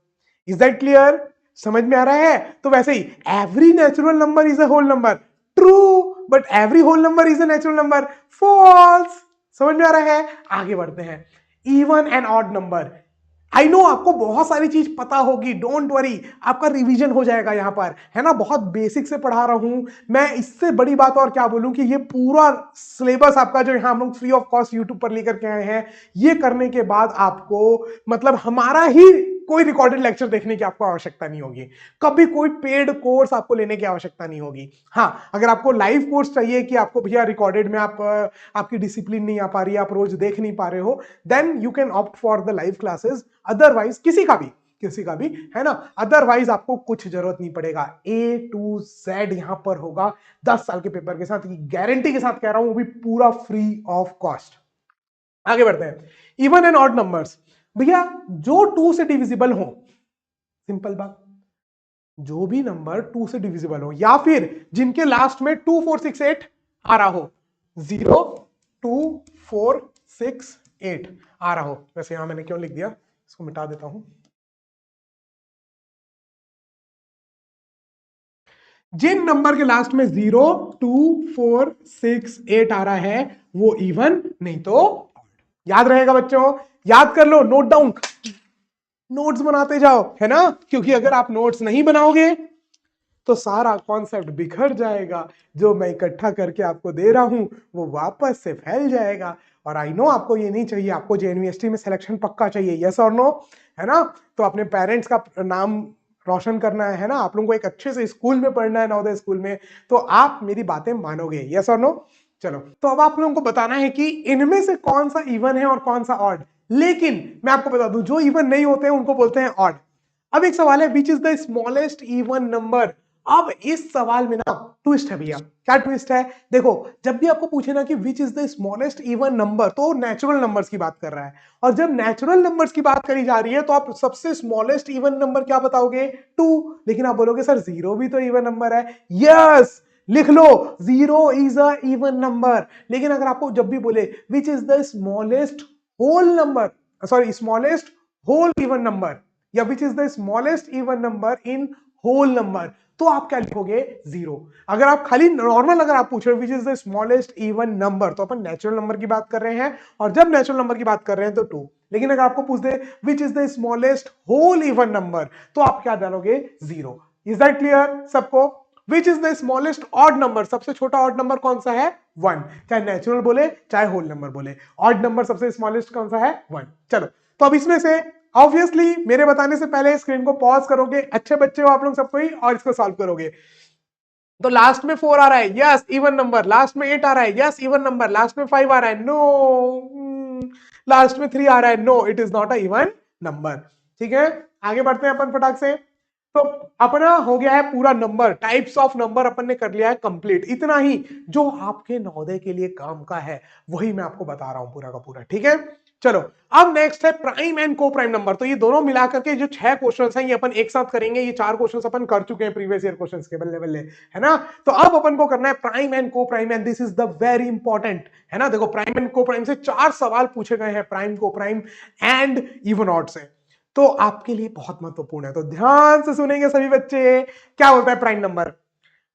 Is that clear? समझ में आ रहा है? तो वैसे ही every natural number is a whole number, true, but every whole number is a natural number, false. समझ में आ रहा है? आगे बढ़ते हैं, even and odd number. I know आपको बहुत सारी चीज पता होगी, डोंट वरी, आपका रिवीजन हो जाएगा यहां पर, है ना, बहुत बेसिक से पढ़ा रहा हूं मैं। इससे बड़ी बात और क्या बोलूं कि ये पूरा सिलेबस आपका जो यहां हम लोग फ्री ऑफ कॉस्ट यूट्यूब पर लेकर के आए हैं, ये करने के बाद आपको मतलब हमारा ही कोई रिकॉर्डेड लेक्चर देखने की आपको आवश्यकता नहीं होगी, कभी कोई पेड कोर्स आपको लेने की आवश्यकता नहीं होगी। हाँ, अगर आपको लाइव कोर्स चाहिए कि आपको भैया रिकॉर्डेड में आपकी डिसिप्लिन नहीं आ पा रही है, आप रोज देख नहीं पा रहे हो, then you can opt for the live classes. Otherwise किसी का भी, है ना, अदरवाइज आपको कुछ जरूरत नहीं पड़ेगा। A to Z यहां पर होगा 10 साल के पेपर के साथ, गारंटी के साथ कह रहा हूं, वो भी पूरा फ्री ऑफ कॉस्ट। आगे बढ़ते हैं, इवन एंड ऑड नंबर्स। भैया जो 2 से डिविजिबल हो, सिंपल बात, जो भी नंबर 2 से डिविजिबल हो या फिर जिनके लास्ट में 2 4 6 8 आ रहा हो, 0 2 4 6 8 आ रहा हो। वैसे यहां मैंने क्यों लिख दिया, इसको मिटा देता हूं। जिन नंबर के लास्ट में 0 2 4 6 8 आ रहा है वो इवन नहीं तो ऑड। याद रहेगा बच्चों, याद कर लो, नोट डाउन, नोट्स बनाते जाओ, है ना, क्योंकि अगर आप नोट्स नहीं बनाओगे तो सारा कॉन्सेप्ट बिखर जाएगा, जो मैं इकट्ठा करके आपको दे रहा हूं वो वापस से फैल जाएगा। और आई नो आपको ये नहीं चाहिए, आपको JNUST में सिलेक्शन पक्का चाहिए, यस और नो, है ना। तो अपने पेरेंट्स का नाम रोशन करना है ना, आप लोगों को एक अच्छे से स्कूल में पढ़ना है, नवोदय स्कूल में, तो आप मेरी बातें मानोगे, यस और नो। चलो, तो अब आप लोगों को बताना है कि इनमें से कौन सा इवन है और कौन सा ऑड। लेकिन मैं आपको बता दूं, जो इवन नहीं होते हैं उनको बोलते हैं ऑड। अब एक सवाल है, विच is the smallest even number. अब इस सवाल में ना ट्विस्ट है भैया। क्या ट्विस्ट है? देखो, जब भी आपको पूछे ना कि which is the smallest even number, तो नेचुरल नंबर्स की बात कर रहा है, और जब नेचुरल नंबर्स की बात करी जा रही है तो आप सबसे स्मॉलेस्ट इवन नंबर क्या बताओगे? 2। लेकिन आप बोलोगे सर 0 भी तो इवन नंबर है। यस, लिख लो, 0 इज अ इवन नंबर। लेकिन अगर आपको जब भी बोले which is the smallest whole number, sorry smallest whole even number, या which is the smallest even number in whole number, तो आप क्या लिखोगे? 0। अगर आप खाली नॉर्मल अगर आप पूछ रहे हो विच is the smallest even number, तो अपन नेचुरल नंबर की बात कर रहे हैं, और जब नेचुरल नंबर की बात कर रहे हैं तो 2। लेकिन अगर आपको पूछ दे which is the smallest whole even number, तो आप क्या डालोगे? 0। इज दैट क्लियर सबको? Which is the smallest odd number, सबसे छोटा ऑड नंबर कौन सा है? 1। चाहे नेचुरल बोले चाहे होल नंबर बोले, ऑड नंबर सबसे स्मॉलेस्ट कौन सा है? 1। चलो, तो अब इसमें से ऑब्वियसली मेरे बताने से पहले स्क्रीन को पॉज करोगे, अच्छे बच्चे हो आप लोग सबको ही, और इसको सॉल्व करोगे। तो लास्ट में 4 आ रहा है, यस इवन नंबर। लास्ट में 8 आ रहा है, यस इवन नंबर। लास्ट में 5 आ रहा है, नो। लास्ट में 3 आ रहा है, no, it is not a even number. ठीक है, आगे बढ़ते हैं अपन फटाक से। तो अपना हो गया है पूरा नंबर, टाइप्स ऑफ नंबर अपन ने कर लिया है कंप्लीट। इतना ही जो आपके नवोदय के लिए काम का है वही मैं आपको बता रहा हूं पूरा का पूरा। ठीक है, चलो, अब नेक्स्ट है प्राइम एंड को प्राइम नंबर। तो ये दोनों मिलाकर के जो 6 क्वेश्चंस हैं ये अपन एक साथ करेंगे। ये 4 क्वेश्चंस अपन कर चुके हैं प्रीवियस ईयर क्वेश्चंस के, बल्ले बल्ले, है ना। तो अब अपन को करना है प्राइम एंड को prime, and this is the very important, है ना। देखो, प्राइम एंड को प्राइम से 4 सवाल पूछे गए हैं, प्राइम, को प्राइम एंड इवन ऑड से, तो आपके लिए बहुत महत्वपूर्ण है। तो ध्यान से सुनेंगे सभी बच्चे। क्या होता है प्राइम नंबर?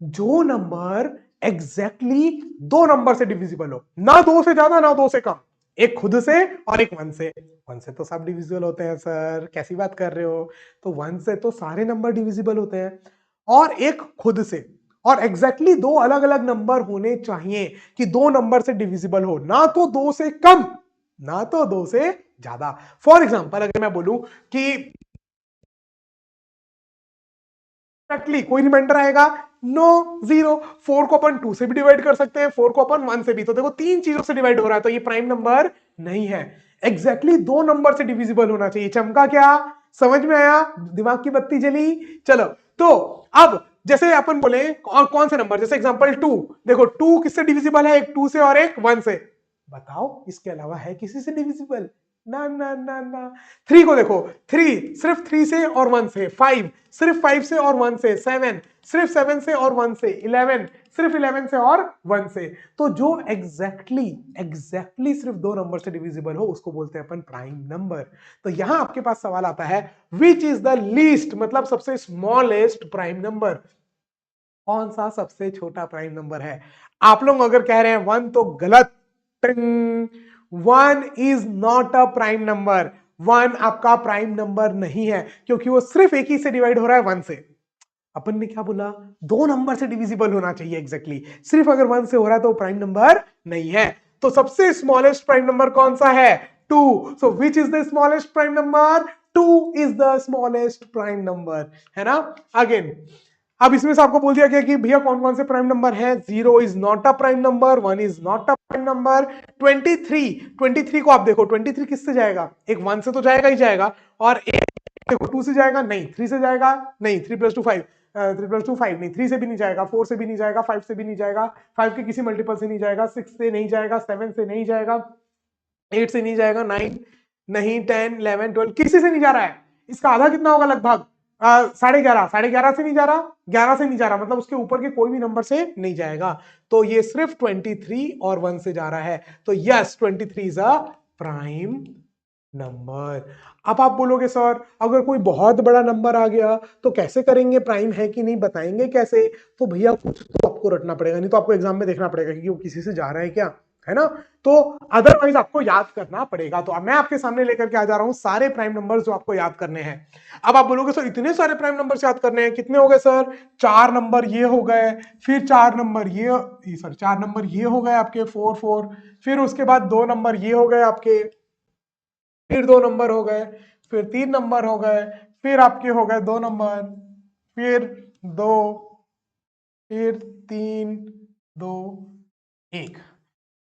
जो नंबर एग्जैक्टली 2 नंबर से डिविजिबल हो, ना 2 से ज्यादा ना 2 से कम, एक खुद से और एक 1 से। 1 से तो सब डिविजिबल होते हैं सर, कैसी बात कर रहे हो? तो 1 से तो सारे नंबर डिविजिबल होते हैं, और एक खुद से। और एग्जैक्टली दो अलग अलग नंबर होने चाहिए कि दो नंबर से डिविजिबल हो, ना तो दो से कम ना तो दो से ज्यादा। फॉर एग्जाम्पल अगर मैं बोलूं कि एग्जैक्टली कोई रिमाइंडर आएगा, नो, जीरो। 4 को अपन 2 से भी डिवाइड कर सकते हैं, 4 को अपन 1 से भी। तो देखो तीन चीजों से डिवाइड हो रहा है, तो ये प्राइम नंबर नहीं है। एग्जैक्टली दो नंबर से डिविजिबल होना चाहिए। चमका क्या? समझ में आया? दिमाग की बत्ती जली? चलो, तो अब जैसे अपन बोले कौन से नंबर, जैसे एग्जांपल 2, देखो 2 किससे डिविजिबल है? एक 2 से और एक 1 से। बताओ इसके अलावा है किसी से डिविजिबल? ना ना ना ना। 3 को देखो, 3 सिर्फ 3 से और 1 से। 5 सिर्फ 5 से और 1 से। 7 सिर्फ 7 से और 1 से। 11 सिर्फ 11 से और 1 से। तो जो एग्जैक्टली सिर्फ दो नंबर से डिविजिबल हो उसको बोलते हैं अपन प्राइम नंबर। तो यहां आपके पास सवाल आता है, विच इज द लीस्ट, मतलब सबसे स्मॉलेस्ट प्राइम नंबर। कौन सा सबसे छोटा प्राइम नंबर है? आप लोग अगर कह रहे हैं 1 तो गलत। 1 is not a prime number. 1 आपका प्राइम नंबर नहीं है, क्योंकि वो सिर्फ एक ही से डिवाइड हो रहा है, 1 से। अपन ने क्या बोला? दो नंबर से डिविजिबल होना चाहिए एग्जैक्टली। सिर्फ अगर 1 से हो रहा है तो प्राइम नंबर नहीं है। तो सबसे स्मॉलेस्ट प्राइम नंबर कौन सा है? 2। So which is the smallest prime number? 2 is the smallest prime number, है ना। अगेन, अब इसमें से आपको बोल दिया गया कि भैया कौन कौन से प्राइम नंबर हैं। 0 is not a prime number, 1 is not a prime number. 23 को आप देखो, 23 किससे जाएगा? एक 1 से तो जाएगा ही जाएगा, और एक देखो 2 से जाएगा नहीं, 3 से जाएगा नहीं, 3 + 2 5, 3 + 2 5 नहीं, 3 से भी नहीं जाएगा, 4 से भी नहीं जाएगा, 5 से भी नहीं जाएगा, 5 के किसी मल्टीपल से नहीं जाएगा, 6 से नहीं जाएगा, 7 से नहीं जाएगा, 8 से नहीं जाएगा, 9 नहीं, 10 11 12 किसी से नहीं जा रहा है। इसका आधा कितना होगा? लगभग 11.5। 11.5 से नहीं जा रहा, 11 से नहीं जा रहा, मतलब उसके ऊपर के कोई भी नंबर से नहीं जाएगा। तो ये सिर्फ 23 और 1 से जा रहा है। तो yes, 23 is a prime number. अब आप बोलोगे सर अगर कोई बहुत बड़ा नंबर आ गया तो कैसे करेंगे? प्राइम है कि नहीं बताएंगे कैसे? तो भैया कुछ तो आपको रटना पड़ेगा, नहीं तो आपको एग्जाम में देखना पड़ेगा कि वो किसी से जा रहा है क्या, है ना। तो अदरवाइज आपको याद करना पड़ेगा। तो अब मैं आपके सामने लेकर के आ जा रहा हूं सारे प्राइम नंबर्स जो आपको याद करने हैं। अब आप बोलोगे सर इतने सारे प्राइम नंबर्स याद करने हैं, कितने हो गए सर? 4 नंबर ये हो गए, फिर 4 नंबर ये सर 4 नंबर ये हो गए आपके 4 4, फिर उसके बाद 2 नंबर ये हो गए आपके, फिर 2 नंबर हो गए, फिर 3 नंबर हो गए, फिर आपके हो गए 2 नंबर, फिर 2, फिर 3 2 1।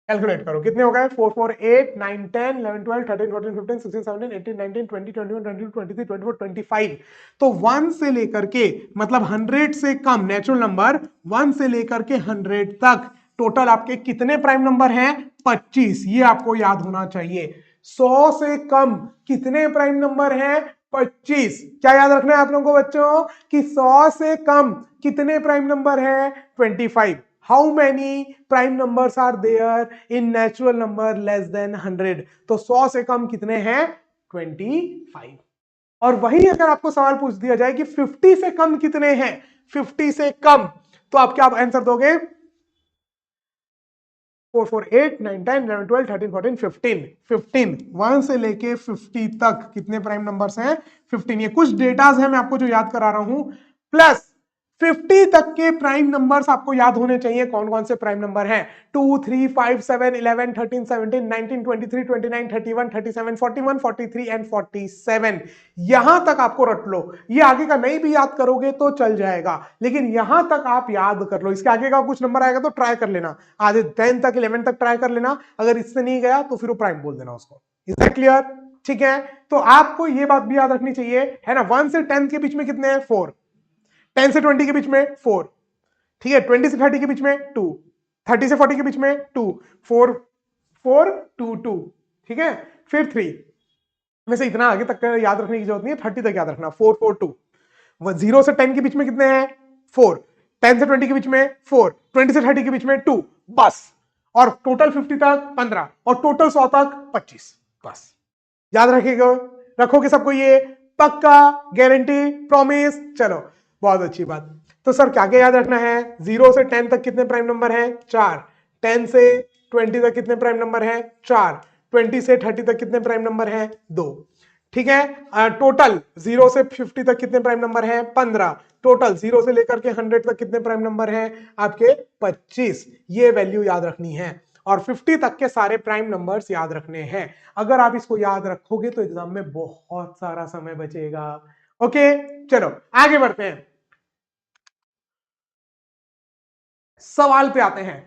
कैलकुलेट करो कितने हो गए? 4 4 8 9 10 11 12 13 14 15 16 17 18 19 20 21 22 23 24 25। तो 1 से लेकर के, मतलब 100 से कम नेचुरल नंबर, 1 से लेकर के 100 तक टोटल आपके कितने प्राइम नंबर हैं? 25। ये आपको याद होना चाहिए। 100 से कम कितने प्राइम नंबर हैं? 25। क्या याद रखना है आप लोगों को बच्चों कि 100 से कम कितने प्राइम नंबर हैं? 25। How many prime numbers are there in natural number less than 100? तो 100 से कम कितने हैं? 25। और वही अगर आपको सवाल पूछ दिया जाए कि 50 से कम कितने हैं, 50 से कम, तो आप क्या आंसर दोगे? 4 4 8 9 10 11 12 13 14 15। 15 1 से लेके 50 तक कितने प्राइम नंबर्स हैं? 15। ये कुछ डेटाज है मैं आपको जो याद करा रहा हूं, प्लस 50 तक के प्राइम नंबर्स आपको याद होने चाहिए। कौन कौन से प्राइम नंबर हैं? 2 3 5 7 11 13 17 19 23 29 31 37 41 43 एंड 47। यहां तक आपको रट लो। ये आगे का नहीं भी याद करोगे तो चल जाएगा, लेकिन यहां तक आप याद कर लो। इसके आगे का कुछ नंबर आएगा तो ट्राई कर लेना, आधे 10 तक 11 तक ट्राई कर लेना। अगर इससे नहीं गया तो फिर वो प्राइम बोल देना उसको। Is that clear? ठीक है, तो आपको ये बात भी याद रखनी चाहिए, है ना। 1 से 10 के बीच में कितने हैं? 4। 10 से 20 के बीच में 4, ठीक है। 20 से 30 के बीच में 2, 30 से 40 के बीच में 2, 4 4 2 2, ठीक है। फिर 3। वैसे इतना आगे तक याद रखने की जरूरत नहीं है, 30 तक याद रखना। 4 4 2। 0 से 10 के बीच में कितने हैं? 4। 10 से 20 के बीच में 4, 20 से 30 के बीच में 2, बस। और टोटल 50 तक 15, और टोटल 100 तक 25, बस। याद रखेगा, रखोगे सबको ये? पक्का? गारंटी? प्रॉमिस? चलो, बहुत अच्छी बात। तो सर क्या क्या याद रखना है? 0 से 10 तक कितने प्राइम नंबर हैं? 4। 10 से 20 तक कितने प्राइम नंबर हैं? 4। 20 से 30 तक कितने प्राइम नंबर हैं? 2। ठीक है। टोटल 0 से 50 तक कितने प्राइम नंबर हैं? 15। टोटल 0 से लेकर के 100 तक कितने प्राइम नंबर हैं? आपके 25। ये वैल्यू याद रखनी है और 50 तक के सारे प्राइम नंबर्स याद रखने हैं। अगर आप इसको याद रखोगे तो एग्जाम में बहुत सारा समय बचेगा। ओके, चलो आगे बढ़ते हैं, सवाल पे आते हैं।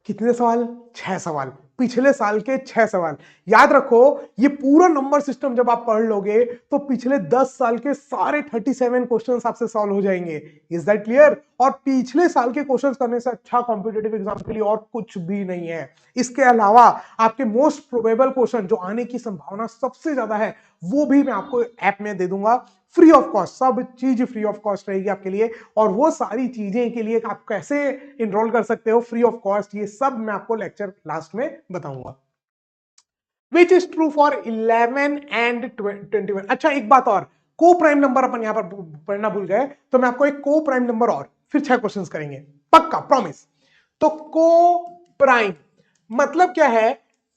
कितने सवाल? 6 सवाल, पिछले साल के 6 सवाल। याद रखो, ये पूरा नंबर सिस्टम जब आप पढ़ लोगे तो पिछले 10 साल के सारे 37 क्वेश्चंस आपसे सॉल्व हो जाएंगे। Is that clear? और पिछले साल के क्वेश्चंस करने से अच्छा कॉम्पिटेटिव एग्जाम के लिए और कुछ भी नहीं है। इसके अलावा आपके मोस्ट प्रोबेबल क्वेश्चन जो आने की संभावना सबसे ज्यादा है वो भी मैं आपको ऐप में दे दूंगा फ्री ऑफ कॉस्ट। सब चीज फ्री ऑफ कॉस्ट रहेगी आपके लिए, और वो सारी चीजें के लिए आप कैसे इनरोल कर सकते हो फ्री ऑफ कॉस्ट, ये सब मैं आपको लेक्चर लास्ट में बताऊंगा। Which is true for 11 and 21। अच्छा, एक बात और, को प्राइम नंबर अपन यहां पर पढ़ना भूल गए, तो मैं आपको एक को प्राइम नंबर और फिर 6 क्वेश्चंस करेंगे, पक्का, प्रॉमिस। तो को प्राइम मतलब क्या है?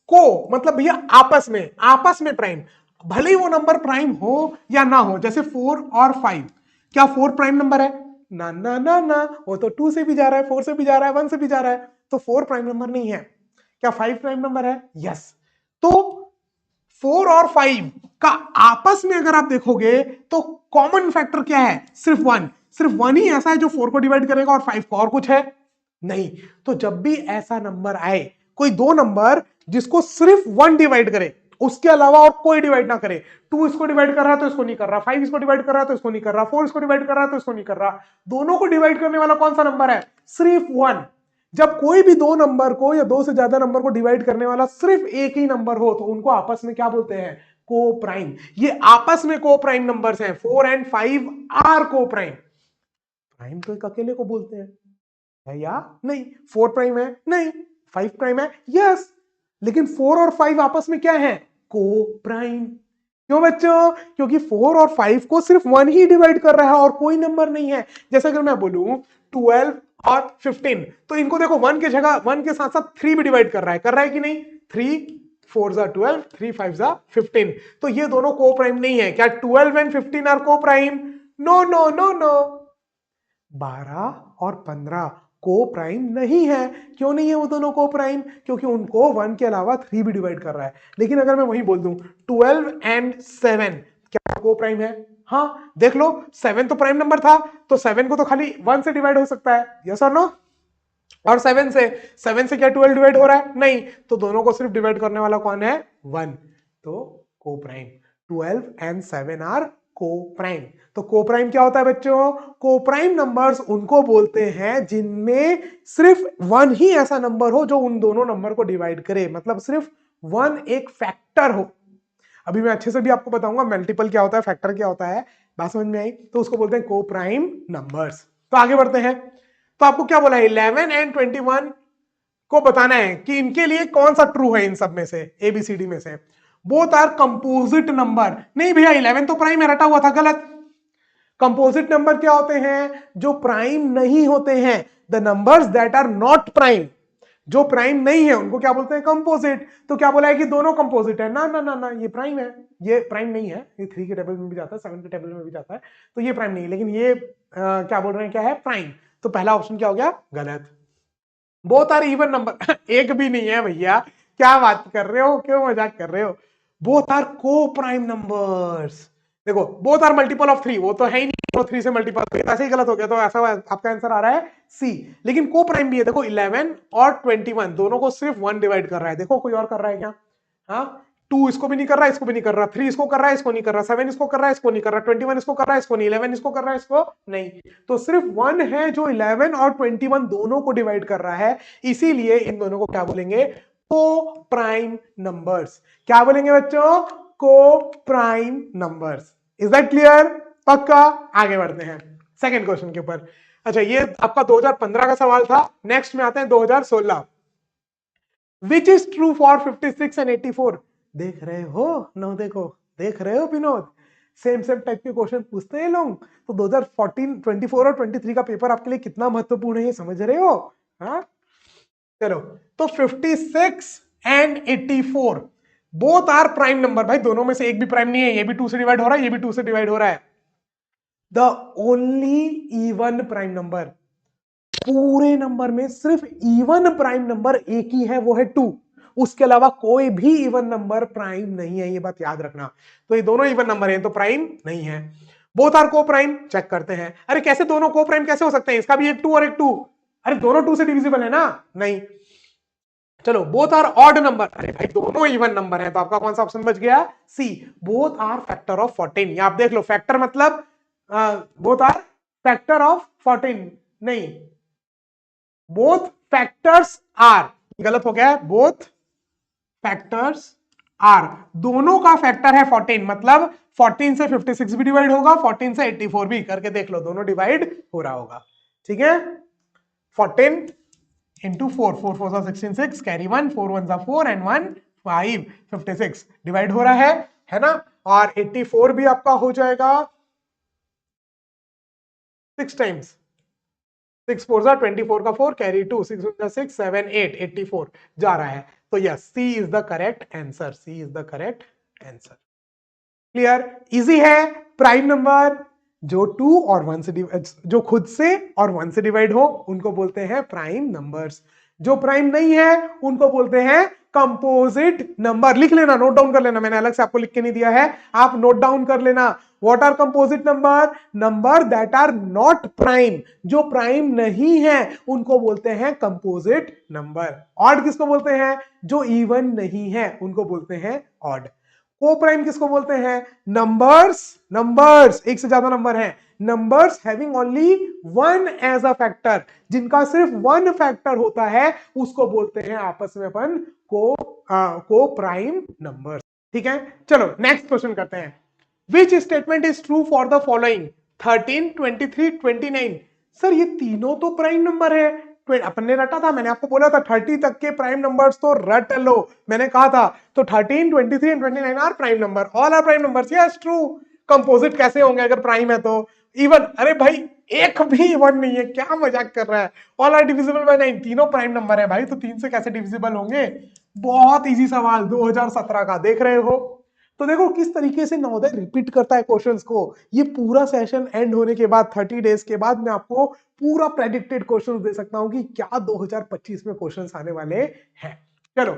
को मतलब भैया आपस में प्राइम, भले ही वो नंबर प्राइम हो या ना हो। जैसे 4 और 5, क्या 4 प्राइम नंबर है? ना ना ना ना, वो तो 2 से भी जा रहा है, 4 से भी जा रहा है, 1 से भी जा रहा है, तो 4 प्राइम नंबर नहीं है। क्या 5 प्राइम नंबर है? यस। तो 4 और 5 का आपस में अगर आप देखोगे तो कॉमन फैक्टर क्या है? सिर्फ 1। सिर्फ 1 ही ऐसा है जो 4 को डिवाइड करेगा और 5 को, और कुछ है नहीं। तो जब भी ऐसा नंबर आए, कोई दो नंबर जिसको सिर्फ 1 डिवाइड करे, उसके अलावा और कोई डिवाइड ना करे, 2 इसको डिवाइड कर रहा है तो इसको नहीं कर रहा, 5 इसको डिवाइड कर रहा है तो इसको नहीं कर रहा, 4 इसको डिवाइड कर रहा है तो इसको नहीं कर रहा, दोनों को डिवाइड करने वाला कौन सा नंबर है? सिर्फ 1। जब कोई भी दो नंबर को या दो से ज्यादा नंबर को डिवाइड करने वाला सिर्फ एक ही नंबर हो तो उनको आपस में क्या बोलते हैं? को प्राइम। ये आपस में को प्राइम नंबर्स हैं। 4 एंड 5 आर को प्राइम। प्राइम तो एक अकेले को बोलते हैं, है या नहीं? 4 प्राइम है? नहीं। 5 प्राइम है? यस। लेकिन 4 और 5 आपस में क्या है? को प्राइम। क्यों बच्चों? क्योंकि 4 और 5 को सिर्फ 1 ही डिवाइड कर रहा है और कोई नंबर नहीं है। जैसे अगर मैं बोलूं 12 और 15, तो इनको देखो 1 के जगह 1 के साथ साथ 3 भी डिवाइड कर रहा है कि नहीं? 3 4 जा 12, 3 5 जा 15। तो ये दोनों को प्राइम नहीं है। क्या 12 and 15 are coprime? No no no no. 12 और 15 को प्राइम नहीं है। क्यों नहीं है वो दोनों को प्राइम? क्योंकि उनको 1 के अलावा 3 भी डिवाइड कर रहा है। लेकिन अगर मैं वही बोल दूं 12 एंड 7, क्या को प्राइम है? हाँ, देख लो, 7 तो प्राइम नंबर था, तो 7 को तो खाली 1 से डिवाइड हो सकता है, यस और नो? और 7 से क्या 12 डिवाइड हो रहा है? नहीं। तो दोनों को सिर्फ डिवाइड करने वाला कौन है? 1। तो को प्राइम। 12 एंड 7 आर को प्राइम। तो को प्राइम क्या होता है बच्चों? को प्राइम नंबर्स उनको बोलते हैं जिनमें सिर्फ 1 ही ऐसा नंबर हो जो उन दोनों नंबर को डिवाइड करे, मतलब सिर्फ 1 एक फैक्टर हो। अभी मैं अच्छे से भी आपको बताऊंगा मल्टीपल क्या होता है, फैक्टर क्या होता है, बात समझ में आई? तो उसको बोलते हैं को प्राइम नंबर्स। तो आगे बढ़ते हैं। तो आपको क्या बोला है? 11 एंड 21 को बताना है कि इनके लिए कौन सा ट्रू है इन सब में से, एबीसीडी में से। Both are composite number. नहीं भैया, 11 तो प्राइम है, रटा हुआ था, गलत। कंपोजिट नंबर क्या होते हैं? जो प्राइम नहीं होते हैं। The numbers that are not prime, जो प्राइम नहीं है उनको क्या बोलते हैं? कंपोजिट। तो क्या बोला है कि दोनों कंपोजिट है? ना ना ना ना, ये प्राइम है, ये प्राइम नहीं है। ये 3 के टेबल में भी जाता है, 7 के टेबल में भी जाता है, तो ये प्राइम नहीं है। लेकिन ये क्या बोल रहे हैं, क्या है? प्राइम। तो पहला ऑप्शन क्या हो गया? गलत। बोथ आर इवन नंबर एक भी नहीं है भैया, क्या बात कर रहे हो, क्यों मजाक कर रहे हो? बोथ आर को प्राइम नंबर्स। देखो, बोथ आर मल्टीपल ऑफ 3, वो तो है ही नहीं, तो 3 से मल्टीपल ऐसे ही गलत हो गया, तो ऐसा आपका आंसर आ रहा है सी। लेकिन को प्राइम भी है, देखो 11 और 21 दोनों को सिर्फ 1 डिवाइड कर रहा है। देखो कोई और कर रहा है क्या? हाँ, 2 इसको भी नहीं कर रहा, इसको भी नहीं कर रहा, 3 इसको कर रहा है, इसको नहीं कर रहा, 7 इसको कर रहा है, इसको नहीं कर रहा, 21 इसको कर रहा है, इसको नहीं, 11 इसको कर रहा है, इसको नहीं। तो सिर्फ 1 है जो 11 और 21 दोनों को डिवाइड कर रहा है। इसीलिए इन दोनों को क्या बोलेंगे? को प्राइम नंबर्स। क्या बोलेंगे बच्चों? को prime numbers. Is that clear? पक्का? आगे बढ़ते हैं सेकंड क्वेश्चन के ऊपर। अच्छा, ये आपका 2015 का सवाल था। नेक्स्ट में आते हैं 2016। Which is true for 56 and 84? देख रहे हो? नो, देखो, देख रहे हो विनोद? सेम सेम टाइप के क्वेश्चन पूछते हैं लोग। तो 2014, 24 और 23 का पेपर आपके लिए कितना महत्वपूर्ण है, ये समझ रहे हो? हाँ, चलो। तो 56 and 84 both are prime number, भाई दोनों में से एक भी प्राइम नहीं है, ये भी 2 से डिवाइड हो रहा है, ये भी 2 से डिवाइड हो रहा है। The only even prime number, पूरे नंबर में सिर्फ इवन प्राइम नंबर एक ही है, वो है 2। उसके अलावा कोई भी इवन नंबर प्राइम नहीं है, ये बात याद रखना। तो ये दोनों इवन नंबर हैं तो प्राइम नहीं है। बोथ आर को प्राइम, चेक करते हैं। अरे कैसे दोनों को प्राइम कैसे हो सकते हैं, इसका भी एक 2 और एक 2, अरे दोनों 2 से डिविजिबल है ना, नहीं। चलो बोथ आर ऑड नंबर, अरे भाई दोनों इवन नंबर है, तो आपका कौन सा ऑप्शन बच गया, सी। बोथ आर फैक्टर ऑफ 14, ये आप देख लो, फैक्टर मतलब बोथ आर फैक्टर ऑफ 14 नहीं, बोथ फैक्टर्स आर, गलत हो गया है, बोथ फैक्टर्स आर, दोनों का फैक्टर है 14, मतलब 14 से 56 भी डिवाइड होगा, 14 से 84 भी, करके देख लो, दोनों डिवाइड हो रहा होगा। ठीक है, 14 into 4, 4 4 16 6, कैरी 1, 4 1 4 and 1 5, 56 डिवाइड हो रहा है ना। और 84 भी आपका हो जाएगा 6 टाइम्स, 6 4 24 का 4, कैरी 2, 6 6 7 8, 84 जा रहा है। तो yes, C is the correct answer, C is the correct answer. Clear, easy है। प्राइम नंबर जो 2 और 1 से जो खुद से और 1 से डिवाइड हो उनको बोलते हैं प्राइम नंबर्स, जो प्राइम नहीं है उनको बोलते हैं कंपोजिट नंबर। लिख लेना, नोट डाउन कर लेना, मैंने अलग से आपको लिख के नहीं दिया है, आप नोट डाउन कर लेना। What are composite number, number that are not prime, जो प्राइम नहीं है उनको बोलते हैं कंपोजिट नंबर। ऑड किसको बोलते हैं, जो इवन नहीं है उनको बोलते हैं ऑड। को प्राइम किसको बोलते हैं, नंबर्स, नंबर्स एक से ज्यादा नंबर है, numbers having only one as a factor, जिनका सिर्फ वन फैक्टर होता है उसको बोलते हैं आपस में अपन को प्राइम नंबर। ठीक है, चलो नेक्स्ट क्वेश्चन करते हैं। Which statement is true for the following, 13 23 29। Sir ये तीनों तो प्राइम नंबर है, अपन ने रटा था, मैंने आपको बोला था 30 तक के प्राइम नंबर्स तो रट लो, मैंने कहा था। तो 13 23 and 29 are prime number, all are prime numbers, yes true. Composite कैसे होंगे अगर प्राइम है तो, इवन, अरे भाई एक भी इवन नहीं है, क्या मजाक कर रहा है। ऑल आर डिविजिबल बाय 9, तीनों प्राइम नंबर है भाई, तो 3 से कैसे डिविजिबल होंगे। बहुत इजी सवाल 2017 का, देख रहे हो। तो देखो किस तरीके से नवोदय रिपीट करता है क्वेश्चंस को। ये पूरा सेशन एंड होने के बाद 30 डेज के बाद मैं आपको पूरा प्रेडिक्टेड क्वेश्चंस दे सकता हूं कि क्या 2025 में क्वेश्चंस आने वाले हैं। चलो,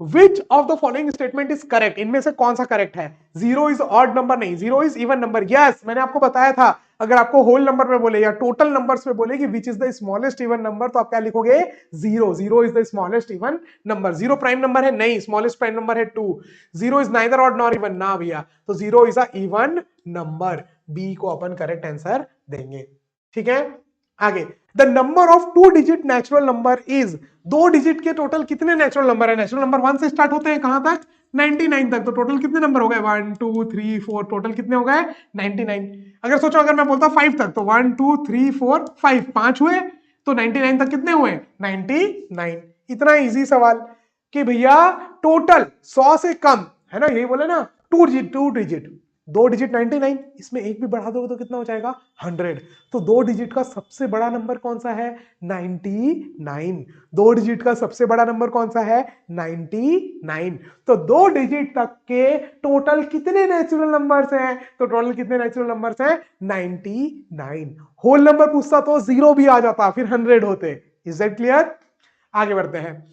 Which of the following statement is correct, इनमें से कौन सा करेक्ट है। 0 इज ऑड नंबर नहीं, 0 इज इवन नंबर। यस, मैंने आपको बताया था, अगर आपको होल नंबर में बोले या टोटल नंबर्स में बोले कि which is the smallest even number, तो आप क्या लिखोगे, 0, 0 is the smallest even number. 0 prime number है नहीं, स्मॉलेस्ट प्राइम नंबर है 2। 0 is neither odd nor even, ना भैया, तो 0 is a even number, B को अपन करेक्ट आंसर देंगे। ठीक है, आगे, the number of 2 digit natural number is, 2 digit के टोटल कितने नेचुरल नंबर है, नेचुरल नंबर 1 से स्टार्ट होते हैं कहां तक, 99 तक, तो टोटल कितने नंबर हो गए, 1 2 3 4, टोटल कितने हो गए 99। अगर सोचो अगर मैं बोलता 5 तक, तो 1 2 3 4 5, 5 हुए, तो 99 तक कितने हुए 99। इतना इजी सवाल कि भैया टोटल 100 से कम है ना, यही बोले ना, 2 डिजिट, 2 डिजिट 99, इसमें एक भी बढ़ा दोगे तो कितना हो जाएगा 100। तो 2 डिजिट का सबसे बड़ा नंबर कौन सा है, 99। 2 डिजिट का सबसे बड़ा नंबर कौन सा है, 99। तो 2 डिजिट तक के टोटल कितने नेचुरल नंबर्स हैं, तो टोटल कितने नेचुरल नंबर्स हैं 99। होल नंबर पूछता तो 0 भी आ जाता, फिर 100 होते। इज दैट क्लियर, आगे बढ़ते हैं।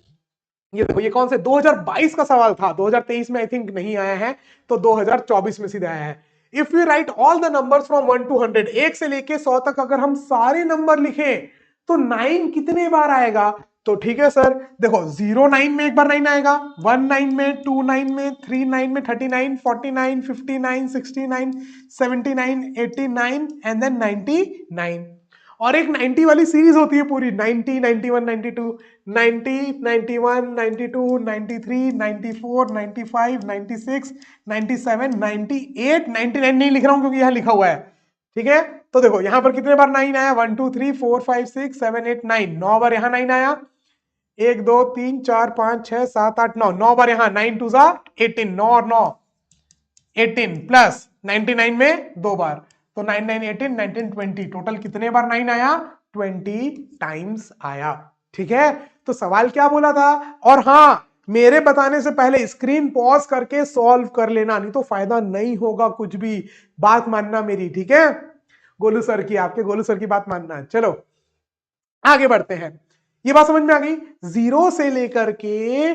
ये देखो, ये कौन से 2022 का सवाल था, 2023 में आई थिंक नहीं आया है, तो 2024 में सीधे आया है। If you right all the numbers from 1 to 100, 1 से लेके 100 तक अगर हम सारे नंबर लिखें तो 9 कितने बार आएगा। तो ठीक है सर, देखो 09 में एक बार 9 आएगा, 19 में, 29 में, 39 में, 39, 49, 59, 69, 79, 89 एंड देन 99। और एक 90 वाली सीरीज होती है पूरी, 90, 91, 92, 90, 91, 92, 93, 94, 95, 96, 97, 98, 99 नहीं लिख रहा हूं क्योंकि यहां लिखा हुआ है। ठीक है, तो देखो यहां पर कितने बार 9 आया, 1 2 3 4 5 6 7 8 9, 9 बार यहां 9 आया, 1 2 3 4 5 6 7 8 9, 9 बार यहां, 9 2 18, 9 और 9 18 प्लस 99 में 2 बार, तो 9 9 18 19 20, टोटल कितने बार 9 आया, 20 टाइम्स आया। ठीक है, तो सवाल क्या बोला था, और हाँ मेरे बताने से पहले स्क्रीन पॉज करके सॉल्व कर लेना, नहीं तो फायदा नहीं होगा कुछ भी। बात मानना मेरी, ठीक है? गोलू सर की, आपके गोलू सर की बात मानना। चलो आगे बढ़ते हैं। ये बात समझ में आ गई? 0 से लेकर के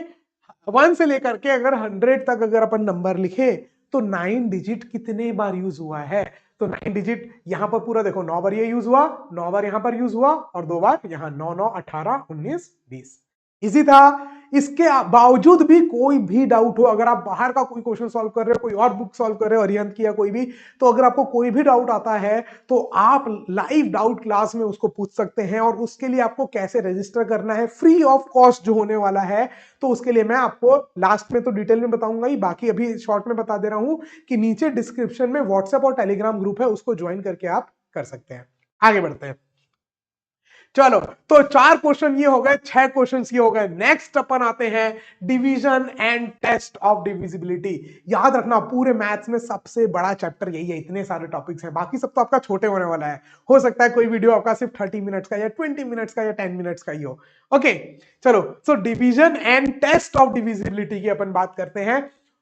1 से लेकर के अगर 100 तक अगर अपन नंबर लिखे तो 9 डिजिट कितने बार यूज हुआ है? तो 9 डिजिट यहां पर पूरा देखो, 9 बार ये यूज हुआ, 9 बार यहां पर यूज हुआ और 2 बार यहां। 9 9 18 19 20। इजी था। इसके बावजूद भी कोई भी डाउट हो, अगर आप बाहर का कोई क्वेश्चन सॉल्व कर रहे हो, कोई और बुक सॉल्व कर रहे हो, अरिहंत की या कोई भी, तो अगर आपको कोई भी डाउट आता है तो आप लाइव डाउट क्लास में उसको पूछ सकते हैं। और उसके लिए आपको कैसे रजिस्टर करना है, फ्री ऑफ कॉस्ट जो होने वाला है, तो उसके लिए मैं आपको लास्ट में तो डिटेल में बताऊंगा ही, बाकी अभी शॉर्ट में बता दे रहा हूं कि नीचे डिस्क्रिप्शन में व्हाट्सएप और टेलीग्राम ग्रुप है, उसको ज्वाइन करके आप कर सकते हैं। आगे बढ़ते हैं। चलो, तो 4 क्वेश्चन ये हो गए, 6 क्वेश्चन ये हो गए। नेक्स्ट अपन आते हैं division and test of divisibility. याद रखना पूरे मैथ्स में सबसे बड़ा चैप्टर यही है, इतने सारे टॉपिक्स हैं, बाकी सब तो आपका छोटे होने वाला है। हो सकता है कोई वीडियो आपका सिर्फ 30 मिनट्स का या 20 मिनट्स का या 10 मिनट्स का ही हो। ओके चलो, so division and test of divisibility की अपन बात करते हैं।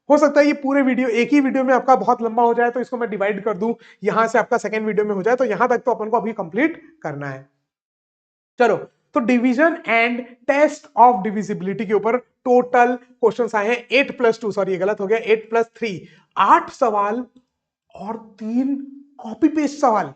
हो सकता है ये पूरे वीडियो एक ही वीडियो में आपका बहुत लंबा हो जाए, तो इसको मैं डिवाइड कर दूं, यहां से आपका सेकंड वीडियो में हो जाए, तो यहां तक तो अपन को अभी कंप्लीट करना है। चलो, तो division and test of divisibility के ऊपर टोटल क्वेश्चंस आए हैं 8+2, सॉरी ये गलत हो गया, 8+3, 8 सवाल और 3 कॉपी पेस्ट सवाल।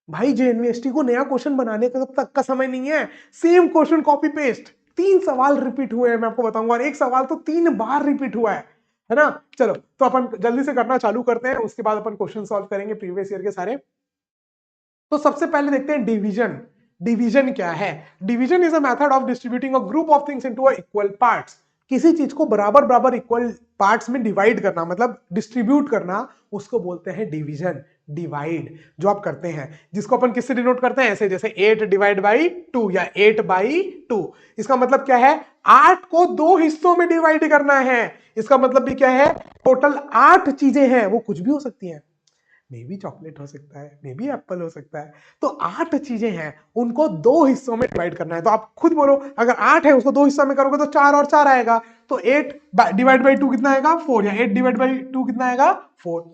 भाई जेएनवीएसटी को नया क्वेश्चन बनाने का तक का समय नहीं है, सेम क्वेश्चन कॉपी पेस्ट। 3 सवाल रिपीट हुए हैं, मैं आपको बताऊंगा, और एक सवाल तो 3 बार रिपीट हुआ है ना? चलो, तो अपन जल्दी से करना चालू करते हैं, उसके बाद अपन क्वेश्चन सॉल्व करेंगे प्रीवियस ईयर के सारे। तो सबसे पहले देखते हैं डिवीजन। डिवीजन क्या है? Division is a method of distributing a group of things into equal parts. किसी चीज को बराबर बराबर इक्वल पार्ट्स में डिवाइड करना, मतलब डिस्ट्रीब्यूट करना, उसको बोलते हैं डिवीजन। डिवाइड जो आप करते हैं, जिसको अपन किससे डिनोट करते हैं, ऐसे जैसे 8 डिवाइड बाई 2 या 8/2। इसका मतलब क्या है? 8 को 2 हिस्सों में डिवाइड करना है। इसका मतलब भी क्या है? टोटल 8 चीजें हैं, वो कुछ भी हो सकती हैं, मे बी चॉकलेट हो सकता है, मे बी एप्पल हो सकता है। तो 8 चीजें हैं, उनको 2 हिस्सों में डिवाइड करना है। तो आप खुद बोलो, अगर 8 है उसको 2 हिस्सों में करोगे तो 4 और 4 आएगा, तो 8 डिवाइड बाई 2 कितना आएगा? 4, या 8 डिवाइड बाई 2 कितना आएगा? 4।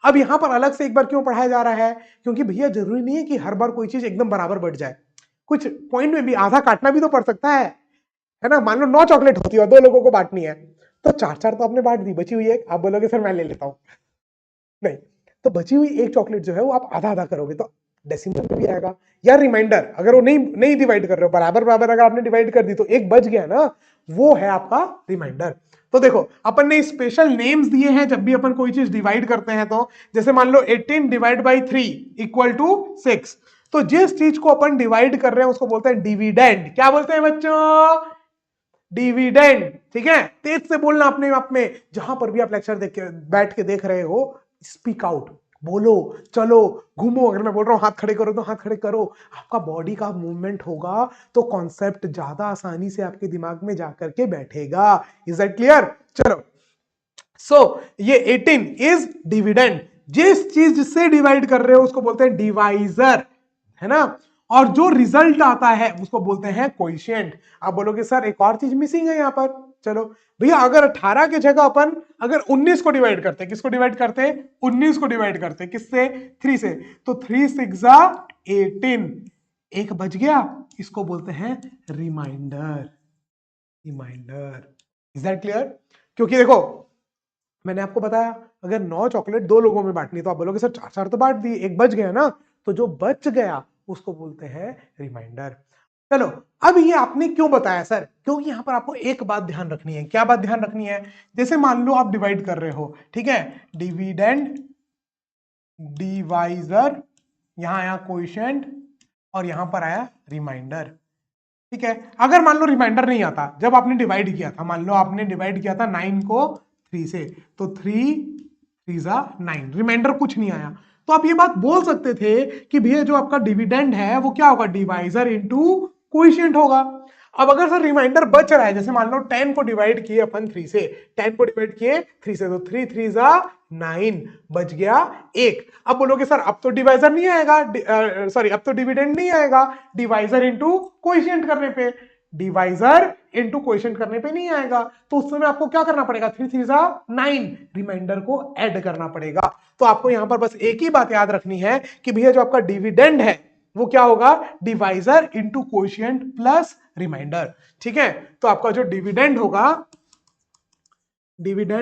अब यहां पर अलग से एक बार क्यों पढ़ाया जा रहा है? क्योंकि भैया जरूरी नहीं है कि हर बार कोई चीज एकदम बराबर बढ़ जाए, कुछ पॉइंट में भी आधा काटना भी तो पड़ सकता है ना? मान लो 9 चॉकलेट होती है और 2 लोगों को बांटनी है, तो 4-4 तो आपने बांट दी, बची हुई है, आप बोलोगे सर मैं ले लेता हूं, नहीं, तो बची हुई एक चॉकलेट जो है वो आप आधा आधा करोगे तो डेसिमल में भी आएगा। या रिमाइंडर, अगर वो नहीं नहीं डिवाइड कर रहे हो, बराबर बराबर अगर आपने डिवाइड कर दी तो एक बच गया ना, वो है आपका रिमाइंडर। तो देखो, अपन ने स्पेशल नेम्स दिए हैं जब भी अपन कोई चीज डिवाइड करते हैं, तो जैसे मान लो 18 डिवाइड बाई 3 इक्वल टू 6। तो जिस चीज को अपन डिवाइड कर रहे हैं उसको बोलते हैं डिविडेंड। क्या बोलते हैं बच्चों? डिविडेंड। ठीक है, तेज से बोलना अपने आप में, जहां पर भी आप लेक्चर देख के बैठ के देख रहे हो, स्पीक आउट, बोलो, चलो, घूमो। अगर मैं बोल रहा हूं हाथ खड़े करो तो हाथ खड़े करो, आपका बॉडी का मूवमेंट होगा तो कॉन्सेप्ट ज्यादा आसानी से आपके दिमाग में जाकर के बैठेगा। Is that clear? चलो, सो ये 18 इज डिविडेंड। जिस चीज से डिवाइड कर रहे हो उसको बोलते हैं डिवाइजर, है ना? और जो रिजल्ट आता है उसको बोलते हैं कोएफिशिएंट। आप बोलोगे सर एक और चीज मिसिंग है यहां पर। चलो भैया, अगर 18 की जगह अपन अगर 19 को डिवाइड करते, किसको डिवाइड करते? 19 को डिवाइड करते, किससे? 3 से। तो 3 6 18, एक बच गया, इसको बोलते हैं remainder. Remainder. Is that clear? क्योंकि देखो, मैंने आपको बताया अगर 9 चॉकलेट 2 लोगों में बांटनी, तो आप बोलोगे सर 4-4 तो बांट दी, एक बच गया ना, तो जो बच गया उसको बोलते हैं रिमाइंडर। चलो, अब ये आपने क्यों बताया सर? क्योंकि यहां पर आपको एक बात ध्यान रखनी है। क्या बात ध्यान रखनी है? जैसे मान लो आप डिवाइड कर रहे हो, ठीक है, डिविडेंड, डिवाइजर, यहां आया कोएफिशिएंट और यहां पर आया रिमाइंडर। ठीक है, अगर मान लो रिमाइंडर नहीं आता, जब आपने डिवाइड किया था, मान लो आपने डिवाइड किया था 9 को 3 से, तो 3 3 9, रिमाइंडर कुछ नहीं आया, तो आप ये बात बोल सकते थे कि भैया जो आपका डिविडेंड है वो क्या होगा? डिवाइजर इनटू कोएफिशिएंट होगा। अब अगर सर रिमाइंडर बच रहा है, जैसे मान लो 10 को डिवाइड किए अपन 3 से, 10 को डिवाइड किए 3 से, तो 3 3 9, बच गया एक। अब बोलोगे सर अब तो डिवाइजर नहीं आएगा, सॉरी अब तो डिविडेंड नहीं आएगा, डिवाइजर इनटू कोएफिशिएंट करने पे। डिवाइजर इनटू क्वोशिएंट करने पे नहीं आएगा, तो उस समय आपको क्या करना पड़ेगा, 3 3 9 रिमाइंडर को ऐड करना पड़ेगा। तो आपको यहां पर बस एक ही बात याद रखनी है कि भैया जो आपका डिविडेंड है वो क्या होगा, divisor into quotient plus remainder. ठीक है, तो आपका जो डिविडेंड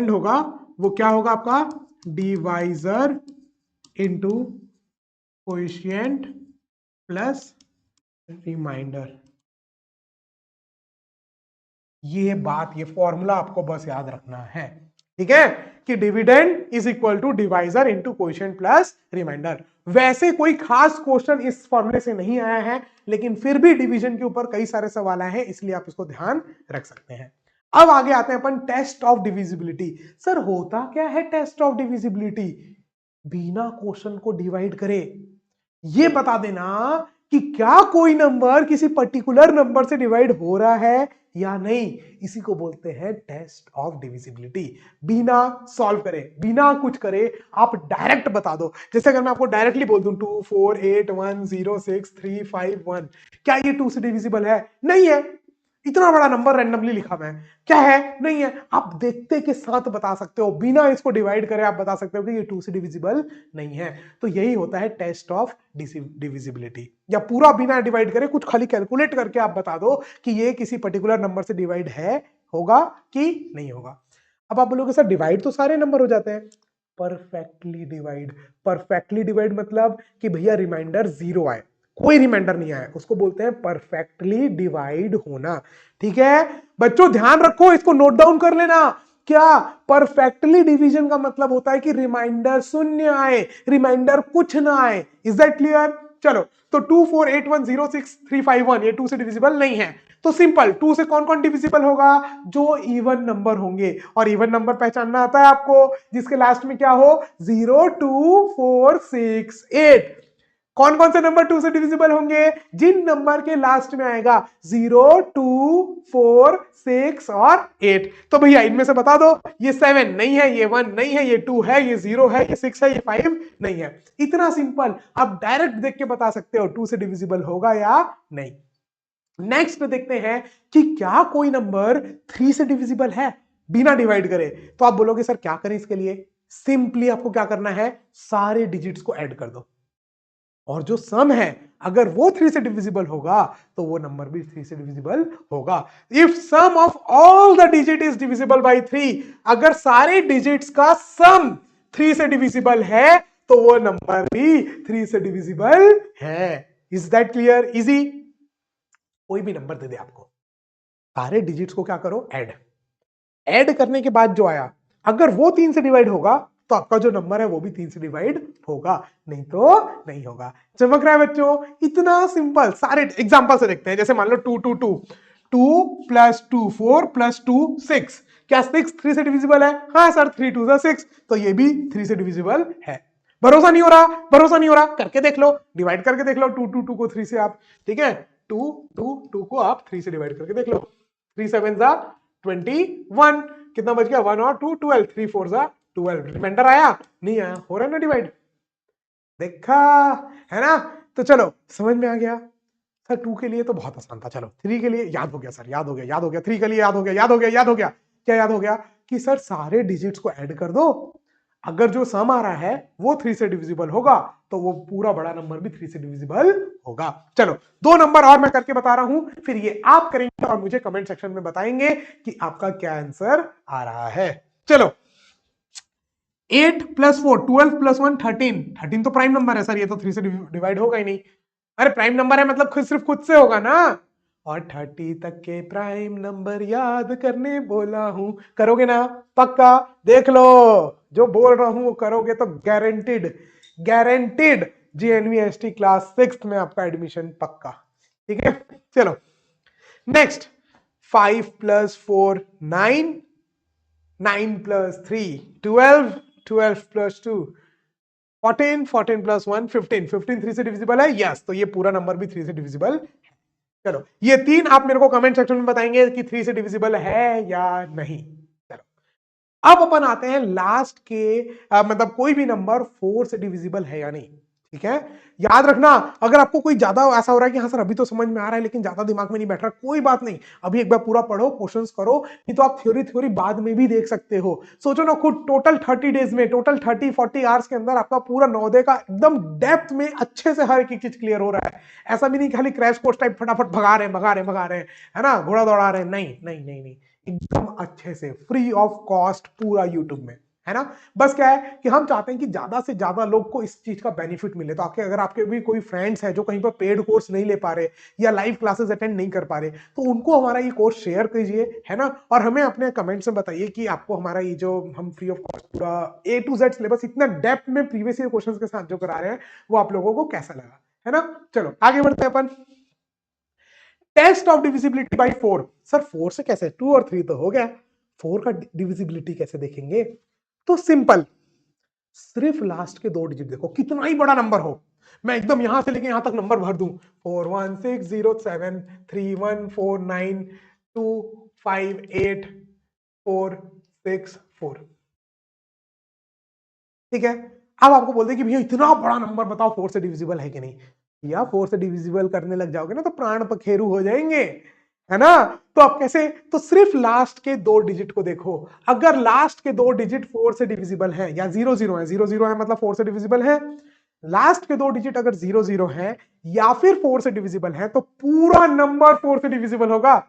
होगा वो क्या होगा आपका, divisor into quotient plus remainder. ये बात, ये फॉर्मूला आपको बस याद रखना है। ठीक है, कि dividend is equal to divisor into quotient plus remainder. वैसे कोई खास क्वेश्चन इस फॉर्मूले से नहीं आया है, लेकिन फिर भी डिवीजन के ऊपर कई सारे सवाल आए हैं, इसलिए आप इसको ध्यान रख सकते हैं। अब आगे आते हैं अपन टेस्ट ऑफ डिविजिबिलिटी। सर होता क्या है टेस्ट ऑफ डिविजिबिलिटी, बिना क्वेश्चन को डिवाइड करे ये बता देना कि क्या कोई नंबर किसी पर्टिकुलर नंबर से डिवाइड हो रहा है या नहीं। इसी को बोलते हैं टेस्ट ऑफ डिविजिबिलिटी। बिना सॉल्व करे, बिना कुछ करे आप डायरेक्ट बता दो। जैसे अगर मैं आपको डायरेक्टली बोल दूं 2 4 8 1 0 6 3 5 1, क्या ये 2 से डिविजिबल है? नहीं है। इतना बड़ा नंबर रैंडमली लिखा मैं, क्या है? नहीं है। आप देखते के साथ बता सकते हो, बिना इसको डिवाइड करे आप बता सकते हो कि ये 2 से डिविजिबल नहीं है। तो यही होता है टेस्ट ऑफ डिविजिबिलिटी। या पूरा बिना डिवाइड करे कुछ खाली कैलकुलेट करके आप बता दो कि ये किसी पर्टिकुलर नंबर से डिवाइड है, होगा कि नहीं होगा। अब आप बोलोगे सर डिवाइड तो सारे नंबर हो जाते हैं। परफेक्टली डिवाइड, परफेक्टली डिवाइड मतलब कि भैया रिमाइंडर 0 आए, कोई रिमाइंडर नहीं आया, उसको बोलते हैं परफेक्टली डिवाइड होना। ठीक है बच्चों, ध्यान रखो, इसको नोट डाउन कर लेना। क्या परफेक्टली डिवीजन का मतलब होता है कि रिमाइंडर शून्य आए, रिमाइंडर कुछ ना आए। Is that clear? चलो, तो 2 4 8 1 0 6 3 5 1 ये 2 से डिविजिबल नहीं है। तो सिंपल, 2 से कौन कौन डिविजिबल होगा? जो इवन नंबर होंगे। और इवन नंबर पहचानना आता है आपको, जिसके लास्ट में क्या हो, 0 2 4 6 8। कौन कौन से नंबर 2 से डिविजिबल होंगे? जिन नंबर के लास्ट में आएगा 0 2 4 6 और 8। तो भैया इनमें से बता दो, ये 7 नहीं है, ये 1 नहीं है, ये 2 है, ये 0 है, ये 6 है, ये 5 नहीं है। इतना सिंपल, आप डायरेक्ट देख के बता सकते हो 2 से डिविजिबल होगा या नहीं। नेक्स्ट देखते हैं कि क्या कोई नंबर 3 से डिविजिबल है बिना डिवाइड करे। तो आप बोलोगे सर क्या करें इसके लिए? सिंपली आपको क्या करना है, सारे डिजिट्स को ऐड कर दो, और जो सम है अगर वो 3 से डिविजिबल होगा तो वो नंबर भी 3 से डिविजिबल होगा। If sum of all the digit is divisible by 3, अगर सारे डिजिट्स का सम 3 से डिविजिबल है तो वो नंबर भी 3 से डिविजिबल है। Is that clear? इजी। कोई भी नंबर दे दे आपको, सारे डिजिट्स को क्या करो, ऐड करने के बाद जो आया अगर वो 3 से डिवाइड होगा तो आपका जो नंबर है वो भी 3 से डिवाइड होगा, नहीं तो नहीं होगा। चमक रहा है बच्चों? इतना सिंपल। सारे एग्जांपल से देखते हैं। जैसे मान लो 2 2 2 2 प्लस 2 4 प्लस 2 6, क्या 6 3 से डिविजिबल है? हाँ सर, 3 2 6, तो ये भी 3 से डिविजिबल है। भरोसा नहीं हो रहा, भरोसा नहीं हो रहा, करके देख लो, डिवाइड करके देख लो 2 2 2 को 3 से आप। ठीक है, 2 2 2 को आप 3 से डिवाइड करके देख लो। 3 7 जा 21, कितना बच गया? 1 और 2 12, 3 4 जा 12। रिमाइंडर आया? नहीं आया, हो रहा है ना डिवाइड, देखा है ना? तो चलो समझ में आ गया। सर 2 के लिए तो बहुत आसान था, चलो 3 के लिए याद हो गया सर, याद हो गया, याद हो गया। 3 के लिए याद हो गया, याद हो गया, याद हो गया। क्या याद हो गया? कि सर सारे डिजिट्स को ऐड कर दो, अगर जो सम आ रहा है वो 3 से डिविजिबल होगा तो वो पूरा बड़ा नंबर भी 3 से डिविजिबल होगा। चलो 2 नंबर और मैं करके बता रहा हूं, फिर ये आप करेंगे और मुझे कमेंट सेक्शन में बताएंगे कि आपका क्या आंसर आ रहा है। चलो 8 प्लस 4 12 प्लस 1 13, 13 तो प्राइम नंबर है सर, ये तो 3 से डिवाइड होगा ही नहीं। अरे प्राइम नंबर है मतलब खुद सिर्फ खुद से होगा ना। और 30 तक के प्राइम नंबर याद करने बोला हूं, करोगे ना? पक्का? देख लो, जो बोल रहा हूं वो करोगे तो गारंटीड, गारंटीड जीएनवीएसटी क्लास 6 में आपका एडमिशन पक्का। ठीक है, चलो next. 5 plus 4 9, 9 plus 3 12, 12 plus 2 14, 14 plus 1 15, 15 3 से डिविजिबल है, यस। तो ये पूरा नंबर भी 3 से डिविजिबल। चलो ये 3 आप मेरे को कमेंट सेक्शन में बताएंगे कि 3 से डिविजिबल है या नहीं। चलो अब अपन आते हैं लास्ट के मतलब कोई भी नंबर 4 से डिविजिबल है या नहीं। ठीक है, याद रखना। अगर आपको कोई ज्यादा ऐसा हो रहा है कि हाँ सर अभी तो समझ में आ रहा है लेकिन ज्यादा दिमाग में नहीं बैठ रहा, कोई बात नहीं, अभी एक बार पूरा पढ़ो, क्वेश्चंस करो, नहीं तो आप थ्योरी थ्योरी बाद में भी देख सकते हो। सोचो ना खुद, टोटल 30 डेज में, टोटल 30-40 आवर्स के अंदर आपका पूरा नवोदय का एकदम डेप्थ में अच्छे से हर एक चीज क्लियर हो रहा है। ऐसा भी नहीं खाली क्रैश कोर्स टाइप फटाफट भगा रहे हैं, है ना, घोड़ा दौड़ा रहे हैं, नहीं नहीं नहीं नहीं, एकदम अच्छे से फ्री ऑफ कॉस्ट पूरा यूट्यूब में, है ना। बस क्या है कि हम चाहते हैं कि ज्यादा से ज्यादा लोग को इस चीज का बेनिफिट मिले। तो आपके, अगर आपके भी कोई फ्रेंड्स हैं जो कहीं पर पेड कोर्स नहीं ले पा रहे या लाइव क्लासेस अटेंड नहीं कर पा रहे, तो उनको हमारा ये कोर्स शेयर कीजिए, है ना। और हमें अपने कमेंट्स में बताइए कि आपको हमारा ये जो हम फ्री ऑफ कॉस्ट पूरा A to Z सिलेबस इतना डेप्थ में प्रीवियस ईयर क्वेश्चंस के साथ जो करा रहे हैं वो आप लोगों को कैसा लगा, है ना। चलो आगे बढ़ते हैं अपन। Test of divisibility by 4। Sir 4 से कैसे, 2 और 3 तो हो गया, 4 का डिविजिबिलिटी कैसे देखेंगे। तो सिंपल, सिर्फ लास्ट के 2 डिजिट देखो, कितना ही बड़ा नंबर हो, मैं एकदम यहां से लेके यहां तक नंबर भर दूं, 41607314925844, ठीक है। अब आपको बोल दे कि भैया इतना बड़ा नंबर बताओ 4 से डिविजिबल है कि नहीं, या 4 से डिविजिबल करने लग जाओगे ना तो प्राण पखेरु हो जाएंगे, है ना। तो आप कैसे, तो सिर्फ लास्ट के 2 डिजिट को देखो, अगर लास्ट के 2 डिजिट 4 से डिविजिबल है या 00 है, 00 है मतलब 4 से डिविजिबल है, लास्ट के 2 डिजिट अगर 00 है या फिर 4 से डिविजिबल है, तो पूरा नंबर 4 से डिविजिबल होगा।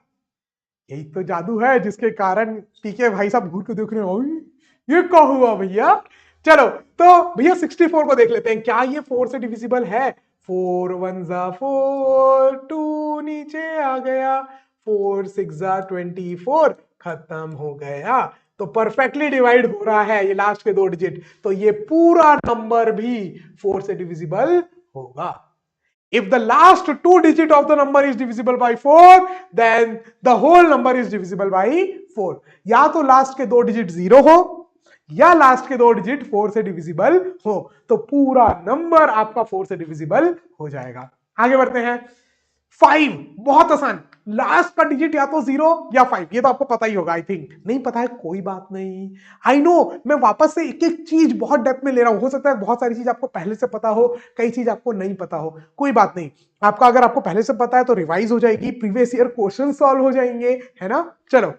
यही तो जादू है जिसके कारण टीके भाई साहब घूर के देख रहे हैं, ये क्या हुआ भैया। चलो तो भैया 64 को देख लेते हैं, क्या ये 4 से डिविजिबल है। 4 1 जा 4, 2 नीचे आ गया, 4 6 जा 24, खत्म हो गया। तो परफेक्टली डिवाइड हो रहा है ये लास्ट के 2 डिजिट, तो ये पूरा नंबर भी 4 से डिविजिबल होगा। If the last 2 digit of the number is divisible by 4, then the whole number is divisible by 4। या तो लास्ट के 2 डिजिट 0 हो या लास्ट के 2 डिजिट 4 से डिविजिबल हो, तो पूरा नंबर आपका 4 से डिविजिबल हो जाएगा। आगे बढ़ते हैं। 5 बहुत आसान, लास्ट का डिजिट या तो 0 या 5, ये तो आपको पता ही होगा। आई थिंक नहीं पता है, कोई बात नहीं, आई नो, मैं वापस से एक एक चीज बहुत डेप्थ में ले रहा हूं, हो सकता है बहुत सारी चीज आपको पहले से पता हो, कई चीज आपको नहीं पता हो, कोई बात नहीं। आपका अगर आपको पहले से पता है तो रिवाइज हो जाएगी, प्रीवियस ईयर क्वेश्चन सॉल्व हो जाएंगे, है ना। चलो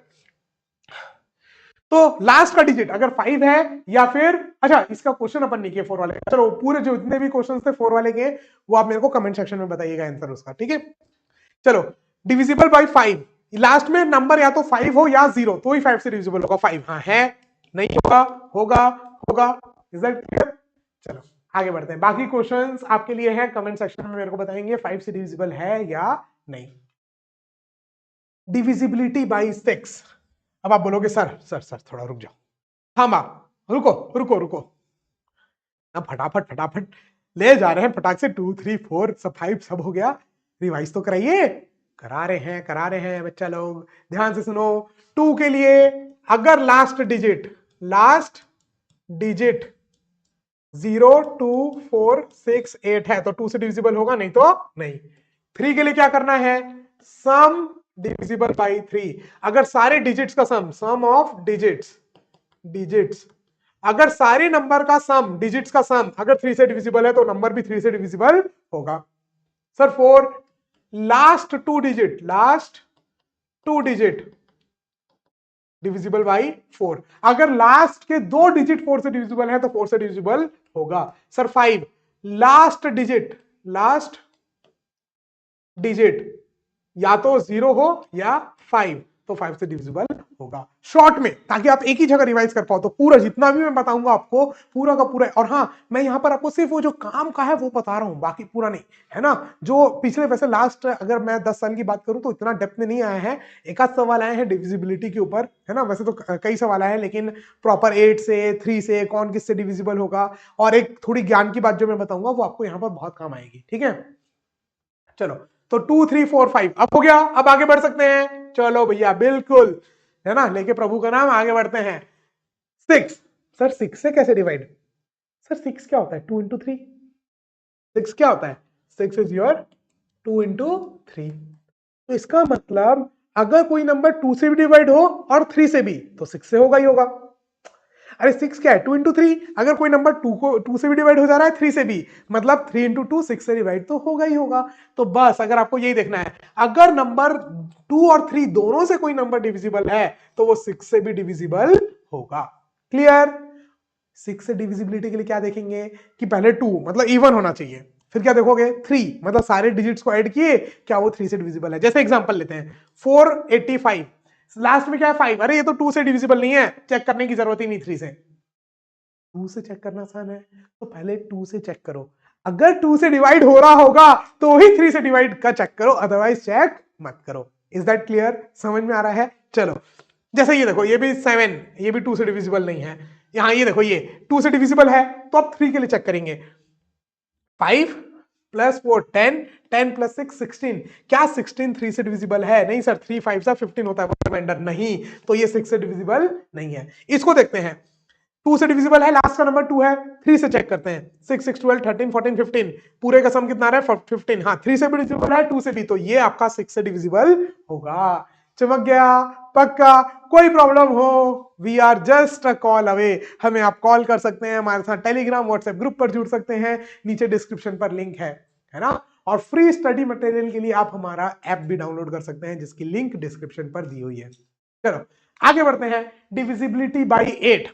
तो लास्ट का डिजिट अगर 5 है या फिर, अच्छा इसका क्वेश्चन अपन नहीं किया 4 वाले, चलो पूरे जो जितने भी क्वेश्चन थे 4 वाले के वो आप मेरे को कमेंट सेक्शन में बताइएगा आंसर उसका, ठीक है। चलो डिविजिबल बाय 5, लास्ट में नंबर या तो 5 हो या 0, तो ही 5 से डिविजिबल होगा। 5 हाँ है, नहीं होगा, होगा, होगा, रिजल्ट क्लियर। चलो आगे बढ़ते हैं, बाकी क्वेश्चंस आपके लिए हैं, कमेंट सेक्शन में मेरे को बताएंगे 5 से डिविजिबल है या नहीं। Divisibility bye 6। अब आप बोलोगे सर सर सर थोड़ा रुक जाओ, थामा, रुको रुको रुको, अब फटाफट फटाफट ले जा रहे हैं फटाक से, 2 3 4 सब 5 सब हो गया, रिवाइज तो कराइए। करा रहे हैं बच्चा लोग, ध्यान से सुनो। 2 के लिए अगर लास्ट डिजिट 0 2 4 6 8 है तो 2 से डिविजिबल होगा, नहीं तो नहीं। 3 के लिए क्या करना है, सम डिविजिबल बाई 3, अगर सारे डिजिट्स का सम ऑफ डिजिट्स, अगर सारे नंबर का सम, डिजिट्स का सम अगर 3 से डिविजिबल है तो नंबर भी 3 से डिविजिबल होगा। Sir 4, last two digit divisible by 4, अगर लास्ट के 2 डिजिट 4 से डिविजिबल है तो 4 से डिविजिबल होगा। सर 5, लास्ट डिजिट या तो 0 हो या 5, तो 5 से डिविजिबल होगा। शॉर्ट में, ताकि आप एक ही जगह रिवाइज कर पाओ, तो पूरा जितना भी मैं बताऊंगा आपको पूरा का पूरा, और हाँ मैं यहां पर आपको सिर्फ वो जो काम का है वो बता रहा हूं, बाकी पूरा नहीं, है ना। जो पिछले, वैसे लास्ट अगर मैं 10 साल की बात करूं तो इतना डेप्थ में नहीं आया है, एक आध सवाल आए हैं डिविजिबिलिटी के ऊपर, है ना। वैसे तो कई सवाल आए हैं, लेकिन प्रॉपर 8 से 3 से कौन किससे डिविजिबल होगा, और एक थोड़ी ज्ञान की बात जो मैं बताऊंगा वो आपको यहां पर बहुत काम आएगी, ठीक है। चलो तो 2 3 4 5 अब हो गया, अब आगे बढ़ सकते हैं। चलो भैया बिल्कुल, है ना, लेके प्रभु का नाम आगे बढ़ते हैं। 6, सर 6 से कैसे डिवाइड, सर 6 क्या होता है, 2 इंटू 3, 6 क्या होता है, 6 इज योर 2 इंटू 3, तो इसका मतलब अगर कोई नंबर 2 से भी डिवाइड हो और 3 से भी तो 6 से होगा ही होगा। अरे 6 क्या है, 2 इंटू 3। अगर कोई नंबर 2 से भी डिवाइड हो जा रहा है, 3 से भी, मतलब 3 इंटू 2 6 से डिवाइड तो होगा ही होगा। तो बस अगर आपको यही देखना है, अगर नंबर 2 और 3 दोनों से कोई नंबर डिविजिबल है तो वो 6 से भी डिविजिबल होगा। क्लियर? 6 से डिविजिबिलिटी के लिए क्या देखेंगे कि पहले 2 मतलब इवन होना चाहिए, फिर क्या देखोगे 3 मतलब सारे डिजिट्स को ऐड किए, क्या वो 3 से डिविजिबल है। जैसे एग्जांपल लेते हैं 485, लास्ट में क्या है 5, अरे ये तो 2 से डिविजिबल नहीं है, चेक करने की जरूरत ही नहीं 3 से। 2 से चेक करना आसान है, तो पहले 2 से चेक करो, अगर 2 से डिवाइड हो रहा होगा तो ही 3 से डिवाइड का चेक करो, अदरवाइज चेक मत करो। Is that clear? समझ में आ रहा है? चलो जैसे ये देखो, ये भी 7, ये भी 2 से डिविजिबल नहीं है। यहां ये देखो, ये 2 से डिविजिबल है, तो आप 3 के लिए चेक करेंगे। 5 प्लस 4 10, 10 प्लस 6 16। क्या 16 3 से डिविजिबल है? नहीं सर, 3 5 सा 15 होता है रिमाइंडर, नहीं, तो ये 6 से डिविजिबल नहीं है। इसको देखते हैं, 2 से डिविजिबल है, लास्ट का नंबर 2 है, 3 से चेक करते हैं। 6 6 12 13 14 15, पूरे का सम कितना आ रहा है 15। हाँ 3 से भी डिविजिबल है, 2 से भी, तो ये आपका 6 से डिविजिबल होगा। चमक गया? पक्का? कोई प्रॉब्लम हो, we are just a call away, हमें आप कॉल कर सकते हैं, हमारे साथ टेलीग्राम व्हाट्सएप ग्रुप पर जुड़ सकते हैं, नीचे डिस्क्रिप्शन पर लिंक है ना। और फ्री स्टडी मटेरियल के लिए आप हमारा ऐप भी डाउनलोड कर सकते हैं, जिसकी लिंक डिस्क्रिप्शन पर दी हुई है। चलो आगे बढ़ते हैं, डिविजिबिलिटी बाई 8।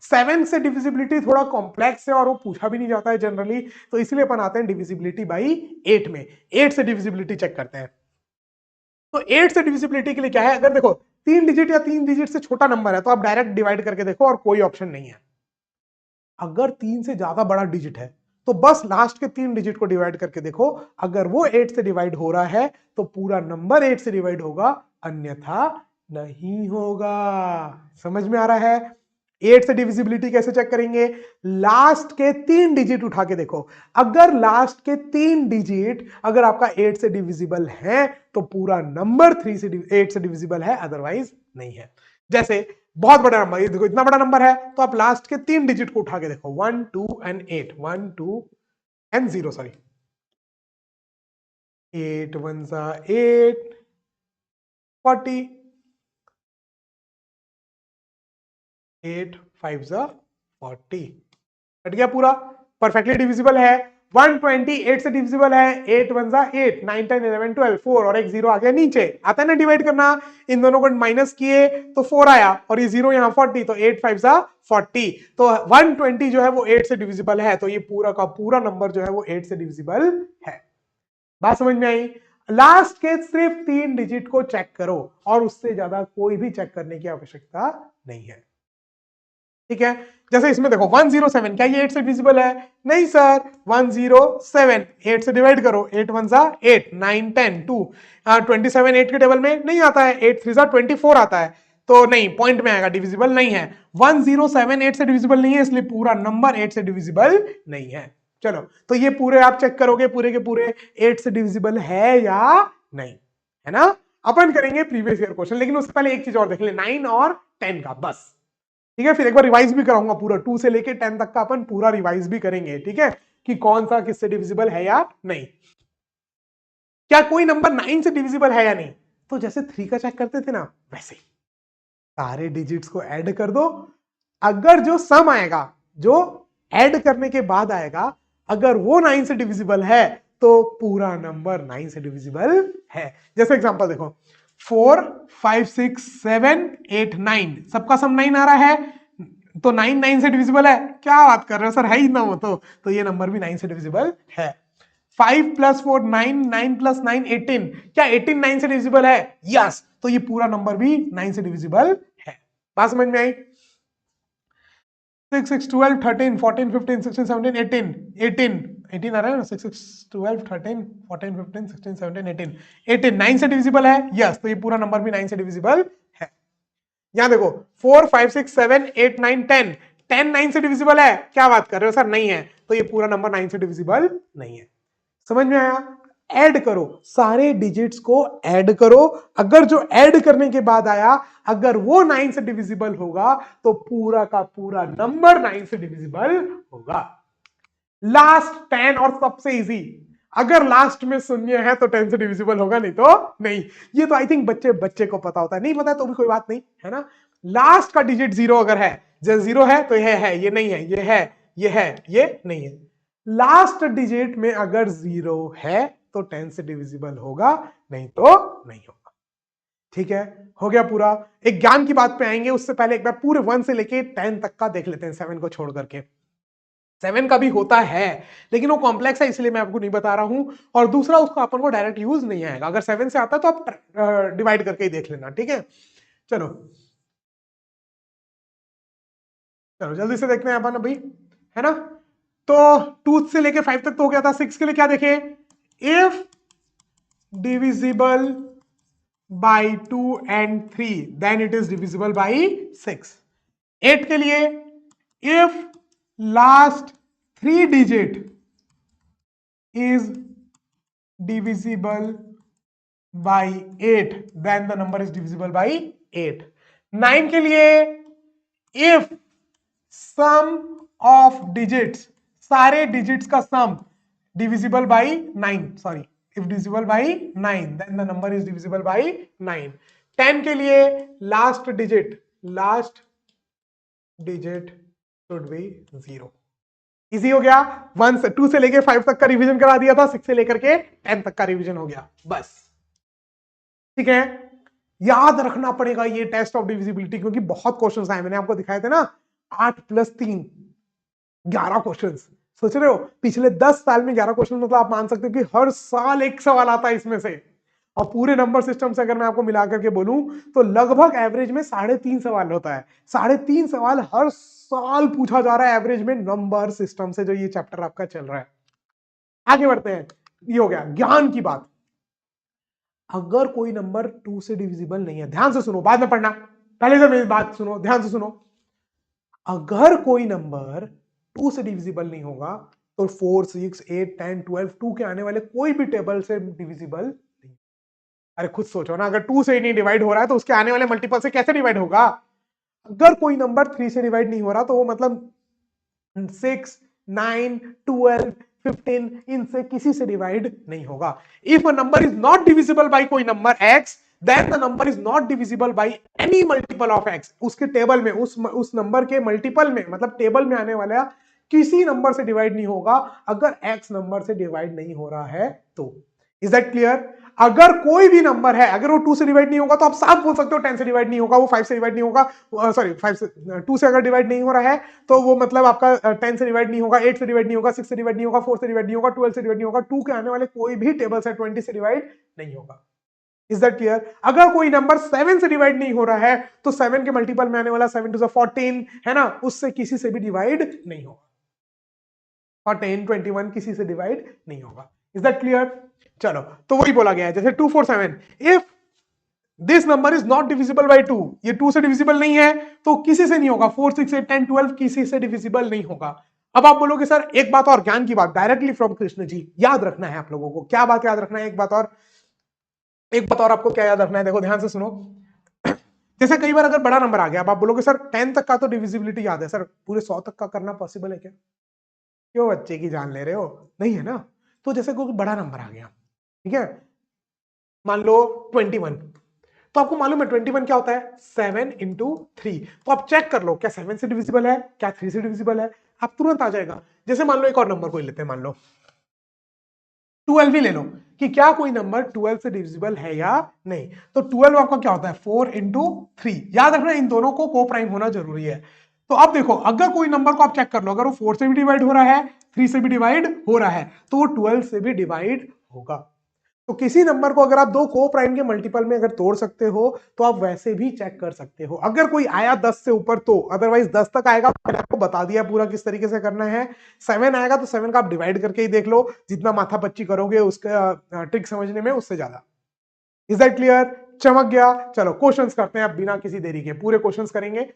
7 से डिविजिबिलिटी थोड़ा कॉम्प्लेक्स है और वो पूछा भी नहीं जाता है जनरली, तो इसलिए अपन आते हैं डिविजिबिलिटी बाई 8 में। 8 से डिविजिबिलिटी चेक करते हैं। तो 8 से डिविजिबिलिटी के लिए क्या है, अगर देखो 3 डिजिट या 3 डिजिट से छोटा नंबर है तो आप डायरेक्ट डिवाइड करके देखो और कोई ऑप्शन नहीं है। अगर 3 से ज्यादा बड़ा डिजिट है तो बस लास्ट के 3 डिजिट को डिवाइड करके देखो, अगर वो 8 से डिवाइड हो रहा है तो पूरा नंबर 8 से डिवाइड होगा, अन्यथा नहीं होगा। समझ में आ रहा है? 8 से डिविजिबिलिटी कैसे चेक करेंगे? लास्ट के 3 डिजिट उठा के देखो, अगर लास्ट के 3 डिजिट अगर आपका 8 से डिविजिबल है तो पूरा नंबर 8 से डिविजिबल है, अदरवाइज नहीं है। जैसे बहुत बड़ा नंबर, ये देखो इतना बड़ा नंबर है, तो आप लास्ट के 3 डिजिट को उठा के देखो, 1 2 एंड 8, 1 2 एंड 0, सॉरी 8 1 8 40, 8 5 40, कट गया पूरा, परफेक्टली डिविजिबल है। 128 से डिविजिबल है, 8 1 8, 9 10 11 12, 4 और एक 0 आ गया नीचे। आता है ना डिवाइड करना, इन दोनों को माइनस किए तो 4 आया और ये 0 यहाँ 40, तो 8 5 40, तो 120 जो है वो 8 से डिविजिबल है, तो ये पूरा का पूरा नंबर जो है वो 8 से डिविजिबल है। बात समझ में आई? लास्ट के सिर्फ 3 डिजिट को चेक करो और उससे ज्यादा कोई भी चेक करने की आवश्यकता नहीं है। ठीक है, जैसे इसमें देखो 107, क्या ये 8 से डिविजिबल है? नहीं सर, 107 8 से डिवाइड करो, 8 1 8, 9 10 2, 27 8 के टेबल में नहीं आता है, 8 3 24 आता है, तो नहीं, पॉइंट में आएगा, डिविजिबल नहीं है। 107 8 से डिविजिबल नहीं है, इसलिए पूरा नंबर 8 से डिविजिबल नहीं है। चलो, तो ये पूरे आप चेक करोगे, पूरे के पूरे 8 से डिविजिबल है या नहीं, है ना। अपन करेंगे प्रीवियस ईयर क्वेश्चन, लेकिन उससे पहले एक चीज और देख ले, 9 और 10 का, बस। ठीक है, फिर एक बार रिवाइज भी कराऊंगा, पूरा 2 से लेके 10 तक का अपन पूरा रिवाइज भी करेंगे, ठीक है, कि कौन सा किससे डिविजिबल है या नहीं। क्या कोई नंबर 9 से डिविजिबल है या नहीं? तो जैसे 3 का चेक करते थे ना, वैसे सारे डिजिट्स को ऐड कर दो, अगर जो सम आएगा, जो ऐड करने के बाद आएगा, अगर वो 9 से डिविजिबल है तो पूरा नंबर 9 से डिविजिबल है। जैसे एग्जांपल देखो, 4 5 6 7 8 9, सबका सम 9 आ रहा है, तो 9 9 से डिविजिबल है। क्या बात कर रहे हो सर, है ही ना वो, तो ये नंबर भी 9 से डिविजिबल है। 5 प्लस 4 9, 9 प्लस 9 18, क्या 18 9 से डिविजिबल है? यस, तो ये पूरा नंबर भी 9 से डिविजिबल है। बात समझ में आई? 6 6 12 13 14 15 16 17 18, 18 आ रहा है ना, 6 6 12 13 14 15 16 17 18, 18 9 से डिविजिबल है, यस, तो ये पूरा नंबर भी 9 से डिविजिबल है। यहां देखो 4 5 6 7 8 9 10, 10 9 से डिविजिबल है? क्या बात कर रहे हो सर, नहीं है, तो ये पूरा नंबर 9 से डिविजिबल नहीं है। समझ में आया? ऐड करो, सारे डिजिट्स को ऐड करो, अगर जो ऐड करने के बाद आया, अगर वो 9 से डिविजिबल होगा तो पूरा का पूरा नंबर 9 से डिविजिबल होगा। लास्ट 10 और सबसे इजी, अगर लास्ट में शून्य है तो 10 से डिविजिबल होगा, नहीं तो नहीं। ये तो आई थिंक बच्चे को पता होता है, नहीं पता तो भी कोई बात नहीं, है ना। लास्ट का डिजिट 0 अगर है, जब 0 है तो ये है, ये नहीं है, ये है, ये है, ये नहीं है। लास्ट डिजिट में अगर 0 है तो 10 से डिविजिबल होगा, नहीं तो नहीं होगा। ठीक है, हो गया पूरा। एक ज्ञान की बात पे आएंगे, उससे पहले एक बार पूरे 1 से लेके 10 तक का देख लेते हैं, 7 को छोड़ करके। 7 का भी होता है लेकिन वो कॉम्प्लेक्स है, इसलिए मैं आपको नहीं बता रहा हूं। और दूसरा, उसको अपन को डायरेक्ट यूज नहीं आएगा। अगर 7 से आता है तो आप डिवाइड करके ही देख लेना। ठीक है, चलो चलो जल्दी से देखते हैं अपन अभी, है ना। तो 2 से लेके 5 तक तो हो गया था। 6 के लिए क्या देखें, if divisible by 2 and 3 then it is divisible by 6। 8 के लिए, if last 3 digit is divisible by 8 then the number is divisible by 8। 9 के लिए, if sum of digits, सारे digits का sum divisible by 9, sorry, if divisible by 9 then the number is divisible by 9। 10 के लिए, last digit should be 0। Easy हो गया। 1 से 2 से लेके 5 तक का रिवीजन करा दिया था, 6 से लेकर के 10 तक का रिवीजन हो गया बस। ठीक है, याद रखना पड़ेगा ये टेस्ट ऑफ डिविजिबिलिटी, क्योंकि बहुत क्वेश्चंस आए, मैंने आपको दिखाए थे ना, 8 + 3 11 क्वेश्चंस। सोच रहे हो पिछले 10 साल में 11 क्वेश्चन, मतलब आप मान सकते हो कि हर साल एक सवाल आता है इसमें से। और पूरे नंबर सिस्टम से अगर मैं आपको मिला करके बोलूं तो लगभग एवरेज में 3.5 सवाल होता है। 3.5 सवाल हर साल पूछा जा रहा है एवरेज में, नंबर सिस्टम से, जो ये चैप्टर आपका चल रहा है। आगे बढ़ते हैं, ये हो गया ज्ञान की बात। अगर कोई नंबर 2 से डिविजिबल नहीं है, ध्यान से सुनो, बाद में पढ़ना, पहले तो मेरी बात सुनो, ध्यान से सुनो। अगर कोई नंबर 2 से डिविजिबल नहीं होगा तो 4, 6, 8, 10, 12, 2 के आने वाले कोई भी टेबल से डिविजिबल नहीं। अरे खुद सोचो ना, अगर 2 से ही नहीं डिवाइड हो रहा है तो उसके आने वाले मल्टीपल से कैसे डिवाइड होगा। अगर कोई नंबर 3 से डिवाइड नहीं हो रहा तो वो मतलब 6, 9, 12, 15 इनसे किसी से डिवाइड नहीं होगा। If a number is not divisible by कोई number x, then the number is not divisible by any multiple of x। उसके टेबल में, उस नंबर के मल्टीपल में, मतलब टेबल में आने वाला किसी नंबर से डिवाइड नहीं होगा, अगर x नंबर से डिवाइड नहीं हो रहा है तो। Is that clear. अगर कोई भी नंबर है, अगर वो 2 से डिवाइड नहीं होगा तो आप साफ बोल सकते हो 10 से डिवाइड नहीं होगा, वो 5 से डिवाइड नहीं होगा, सॉरी 5 से 2 से अगर डिवाइड नहीं हो रहा है तो वो मतलब आपका 10 से डिवाइड नहीं होगा, 8 से डिवाइड नहीं होगा, 6 से डिवाइड नहीं होगा, 4 से डिवाइड नहीं होगा, 12 से डिवाइड नहीं होगा, 2 के आने वाले कोई भी टेबल से 20 से डिवाइड नहीं होगा। Is that clear. अगर कोई नंबर 7 से डिवाइड नहीं हो रहा है तो 7 के मल्टीपल में आने वाला 7 to the 14 है ना, उससे किसी से भी डिवाइड नहीं होगा, और 10, 21 किसी से डिवाइड नहीं होगा। Is that clear. चलो, तो वही बोला गया है, जैसे 2, 4, 7, if this number is not divisible bye 2, ये 2 से डिविजिबल नहीं है तो किसी से नहीं होगा। 4, 6, 8, 10, 12 किसी से डिविजिबल नहीं होगा। अब आप बोलोगे सर एक बात और, ज्ञान की बात डायरेक्टली फ्रॉम कृष्ण जी, याद रखना है आप लोगों को। क्या बात याद रखना है, एक बात और आपको क्या याद रखना है, देखो ध्यान से सुनो। जैसे कई बार अगर बड़ा नंबर आ गया, आप बोलोगे सर 10 तक का तो डिविजिबिलिटी याद है, सर पूरे 100 तक का करना पॉसिबल है क्या। क्यों बच्चे की जान ले रहे हो, नहीं है ना। तो जैसे कोई बड़ा नंबर आ गया, ठीक है, मान लो 21, तो आपको मालूम है 21 क्या होता है, 7 into 3। तो आप चेक कर लो क्या 7 से डिविजिबल है, क्या 3 से डिविजिबल है, आप तुरंत आ जाएगा। जैसे मान लो एक और नंबर कोई लेते हैं, मान लो 12 ही ले लो, कि क्या कोई नंबर 12 से डिविजिबल है या नहीं। तो 12 आपका क्या होता है, 4 into 3। याद रखना इन दोनों को को प्राइम होना जरूरी है। तो अब देखो, अगर कोई नंबर को आप चेक कर लो, अगर वो 4 से भी डिवाइड हो रहा है, 3 से भी डिवाइड हो रहा है, तो वो 12 से भी डिवाइड होगा। तो किसी नंबर को अगर आप दो को प्राइम के मल्टीपल में अगर तोड़ सकते हो तो आप वैसे भी चेक कर सकते हो। अगर कोई आया 10 से ऊपर तो, अदरवाइज 10 तक आएगा, मैंने आपको बता दिया पूरा किस तरीके से करना है। 7 आएगा तो 7 का आप डिवाइड करके ही देख लो, जितना माथा पच्ची करोगे उसका ट्रिक समझने में उससे ज्यादा। इज दैट क्लियर, चमक गया। चलो क्वेश्चंस करते हैं अब बिना किसी देरी के, पूरे क्वेश्चंस करेंगे।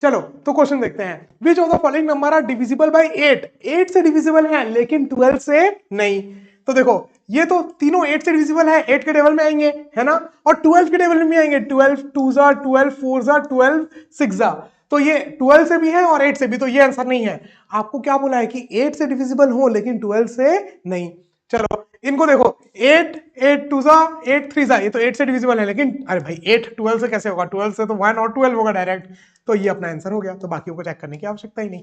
चलो तो क्वेश्चन देखते हैं। Which of the following number are divisible by 8। 8 से डिविजिबल है लेकिन 12 से नहीं। तो देखो ये तो तीनों 8 से डिविजिबल है, 8 के टेबल में आएंगे, है ना, और 12 के टेबल में भी आएंगे। 12 2 जा 12 4 जा 12 6 जा, तो ये 12 से भी है और 8 से भी, तो ये आंसर नहीं है। आपको क्या बोला है कि 8 से डिविजिबल हो लेकिन 12 से नहीं। चलो इनको देखो, 8 8 2 सा 8 3 सा, ये तो 8 से डिविजिबल है, लेकिन अरे भाई 8 12 से कैसे होगा, 12 से तो 1 और 12 होगा डायरेक्ट। तो ये अपना आंसर हो गया, तो बाकियों को चेक करने की आवश्यकता ही नहीं।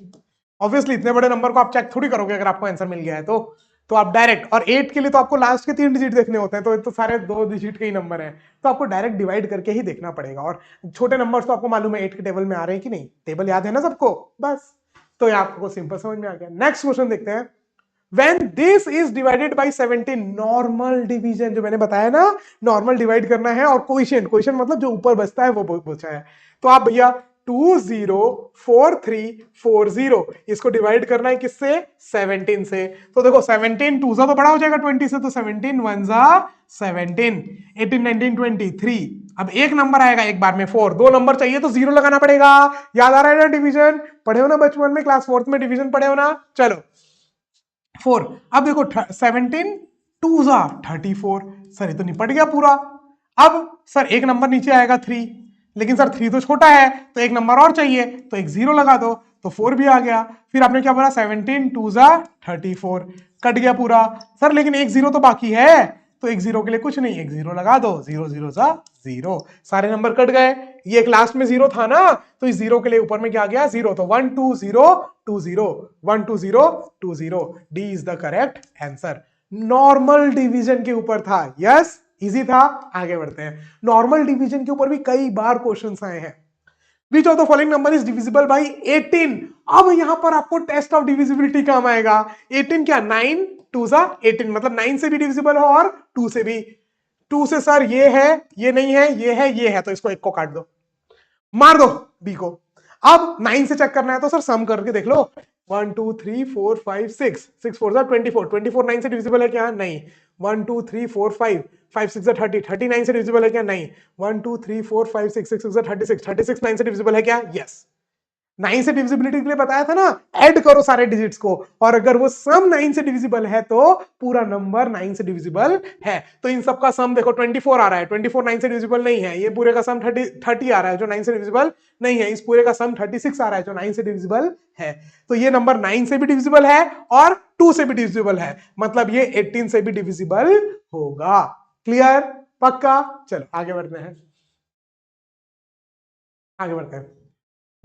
ऑब्वियसली इतने बड़े नंबर को आप चेक थोड़ी करोगे अगर आपको आंसर मिल गया है तो आप डायरेक्ट, और 8 के लिए तो आपको लास्ट के 3 डिजिट देखने होते हैं, तो ये तो सारे 2 डिजिट के ही नंबर हैं, तो आपको डायरेक्ट डिवाइड करके ही देखना पड़ेगा। और छोटे नंबर्स तो आपको मालूम है 8 के टेबल में आ रहे हैं कि नहीं, टेबल याद है ना सबको, बस। तो ये आपको सिंपल समझ में आ गया। नेक्स्ट क्वेश्चन देखते हैं। When this is divided by 17, normal division, जो मैंने बताया ना, नॉर्मल डिवाइड करना है, और कोएफिशिएंट, कोएफिशिएंट मतलब जो ऊपर बचता है वो पूछा है। तो आप भैया 204340, इसको डिवाइड करना है किससे, 17 से। तो देखो 17 2 तो बड़ा हो जाएगा 20 से, तो 17 1 17, 18 19 23। अब एक नंबर आएगा एक बार में 4, 2 नंबर चाहिए तो 0 लगाना पड़ेगा। याद आ रहा है ना डिवीजन, पढ़े हो ना बचपन में, क्लास 4th में डिवीजन पढ़े हो ना। चलो 4, अब देखो 17 2 34, सर ये तो निपट गया पूरा। अब सर एक नंबर नीचे आएगा 3, लेकिन सर 3 तो छोटा है, तो एक नंबर और चाहिए, तो एक 0 लगा दो, तो 4 भी आ गया। फिर आपने क्या बोला, 17 2 34, कट गया पूरा। सर लेकिन एक 0 तो बाकी है, तो एक 0 के लिए कुछ नहीं, एक 0 लगा दो, 0 0 0, सारे नंबर कट गए। ये एक लास्ट में 0 था ना, तो इस 0 के लिए ऊपर में क्या गया, 0, तो 1 2 0 2 0, 1 2 0 2 0, D is the correct answer. Normal division के ऊपर था, यस, इजी था। आगे बढ़ते हैं, नॉर्मल डिवीजन के ऊपर भी कई बार क्वेश्चंस आए हैं। Which of the following number is divisible by 18? अब यहां पर आपको टेस्ट ऑफ डिविजिबिलिटी काम आएगा। 18 क्या, 9 2 18, मतलब 9 से भी डिविजिबल हो और 2 से भी। 2 से सर ये है, ये नहीं है, ये है, ये है, तो इसको एक को काट दो, मार दो बी को। अब 9 से चेक करना है तो सर सम करके देख लो, 1 2 3 4 5 6, 6 4 24, 24 9 से डिविजिबल है क्या, नहीं। 1 2 3 4 5, 5 6 30, 39 से डिविजिबल है क्या, नहीं। 1 2 3 4 5 6, 6 6 36, 36 9 से डिविजिबल है क्या, यस। 9 से डिविजिबिलिटी के लिए बताया था ना, ऐड करो सारे डिजिट्स को, और अगर वो सम 9 से डिविजिबल है तो पूरा नंबर 9 से डिविजिबल है। तो इन सबका सम देखो 24 आ रहा है, 24 9 से डिविजिबल नहीं है। ये पूरे का सम 30 आ रहा है जो 9 से डिविजिबल नहीं है। इस पूरे का सम 36 आ रहा है जो 9 से डिविजिबल है। तो ये नंबर 9 से भी डिविजिबल है और 2 से भी डिविजिबल है, मतलब ये 18 से भी डिविजिबल होगा। क्लियर, पक्का। चलो आगे बढ़ते हैं, आगे बढ़ते हैं।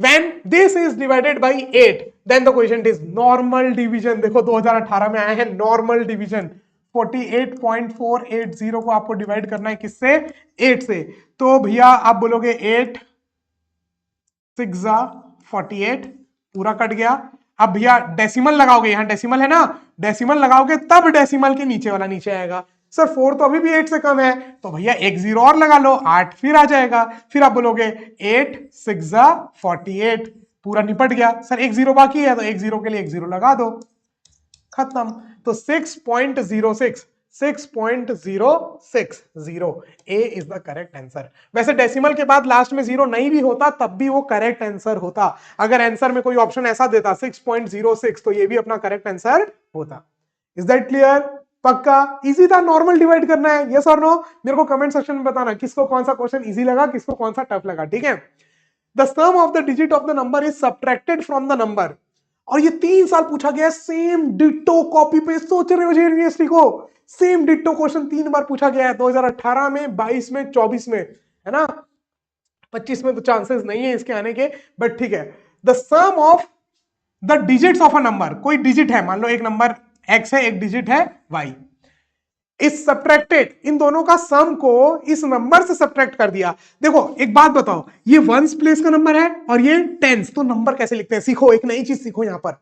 When this is divided by 8, then the quotient is normal division। देखो 2018 में आया है नॉर्मल डिवीजन। 48.480 को आपको डिवाइड करना है किससे, 8 से। तो भैया आप बोलोगे 8 6 48, पूरा कट गया। अब भैया डेसिमल लगाओगे, यहां डेसिमल है ना, डेसिमल लगाओगे तब डेसिमल के नीचे वाला नीचे आएगा। सर 4 तो अभी भी 8 से कम है, तो भैया एक 0 और लगा लो, 8 फिर आ जाएगा। फिर आप बोलोगे 8 6 48, पूरा निपट गया। सर एक 0 बाकी है, तो एक 0 के लिए एक 0 लगा दो, खत्म। तो 6.06, 6.060, ए इज द करेक्ट आंसर। वैसे डेसिमल के बाद लास्ट में 0 नहीं भी होता तब भी वो करेक्ट आंसर होता। अगर आंसर में कोई ऑप्शन ऐसा देता 6.06, तो ये भी अपना करेक्ट आंसर होता। इज दैट क्लियर, पक्का। इजी था, नॉर्मल डिवाइड करना है, यस और नो। मेरे को कमेंट सेक्शन में बताना किसको कौन सा क्वेश्चन इजी लगा, किसको कौन सा टफ लगा, ठीक है। The sum of the digit of the number is subtracted from the number. और ये 3 साल पूछा गया, सेम डिट्टो कॉपी पेस्ट। सोच रहे हो यूनिवर्सिटी को, सेम डिट्टो क्वेश्चन 3 बार पूछा गया है, 2018 में, 22 में, 24 में, है ना। 25 में तो चांसेस नहीं है इसके आने के, बट ठीक है। The sum of the digits of a number, कोई डिजिट है, मान लो एक नंबर x है, एक डिजिट है y, इस सब्ट्रैक्टेड, इन दोनों का सम को इस नंबर से सब्ट्रैक्ट कर दिया। देखो एक बात बताओ, ये वंस प्लेस का नंबर है और ये टेंस, तो नंबर कैसे लिखते हैं, सीखो, एक नई चीज सीखो। यहां पर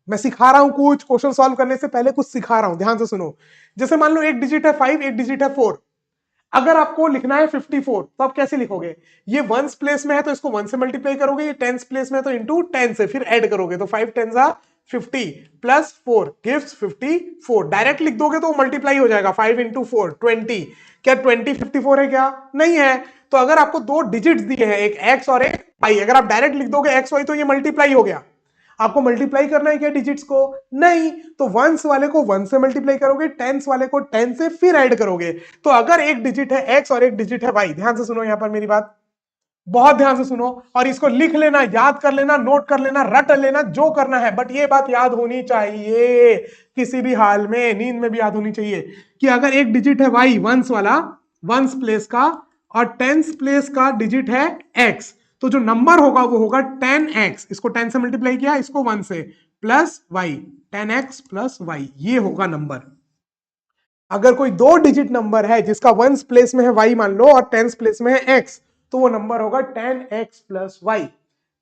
मैं सिखा रहा हूं, कुछ क्वेश्चन सॉल्व करने से पहले कुछ सिखा रहा हूं, ध्यान से सुनो। जैसे मान लो एक डिजिट है 5, एक डिजिट है 4, अगर आपको लिखना है 54, तो आप कैसे लिखोगे, ये वंस प्लेस में है तो इसको 1 से मल्टीप्लाई करोगे, ये टेंस प्लेस में है तो इंटू 10 से, फिर ऐड करोगे, तो 5 10 50 प्लस 4 गिव्स 54। डायरेक्ट लिख दोगे तो मल्टीप्लाई हो जाएगा, 5 इंटू 4 20। क्या 20 54 है क्या, नहीं है। तो अगर आपको 2 डिजिट्स दिए हैं, एक x और एक y, अगर आप डायरेक्ट लिख दोगे x y तो ये मल्टीप्लाई हो गया। आपको मल्टीप्लाई करना है क्या डिजिट्स को, नहीं। तो वंस वाले को 1 से मल्टीप्लाई करोगे, टेंस वाले को 10 से, फिर ऐड करोगे। तो अगर एक डिजिट है x और एक डिजिट है y, ध्यान से सुनो यहां पर मेरी बात, बहुत ध्यान से सुनो और इसको लिख लेना, याद कर लेना, नोट कर लेना, रट लेना, जो करना है, बट ये बात याद होनी चाहिए किसी भी हाल में, नींद में भी याद होनी चाहिए कि अगर एक डिजिट है y वंस वाला, वंस प्लेस का, और टेंस प्लेस का डिजिट है x, तो जो नंबर होगा वो होगा 10x, इसको 10 से मल्टीप्लाई किया, इसको 1 से, plus y, 10x plus y, ये होगा नंबर। अगर कोई दो डिजिट नंबर है जिसका वंस प्लेस में है y मान लो और टेंस प्लेस में है x, तो वो नंबर होगा 10x प्लस y।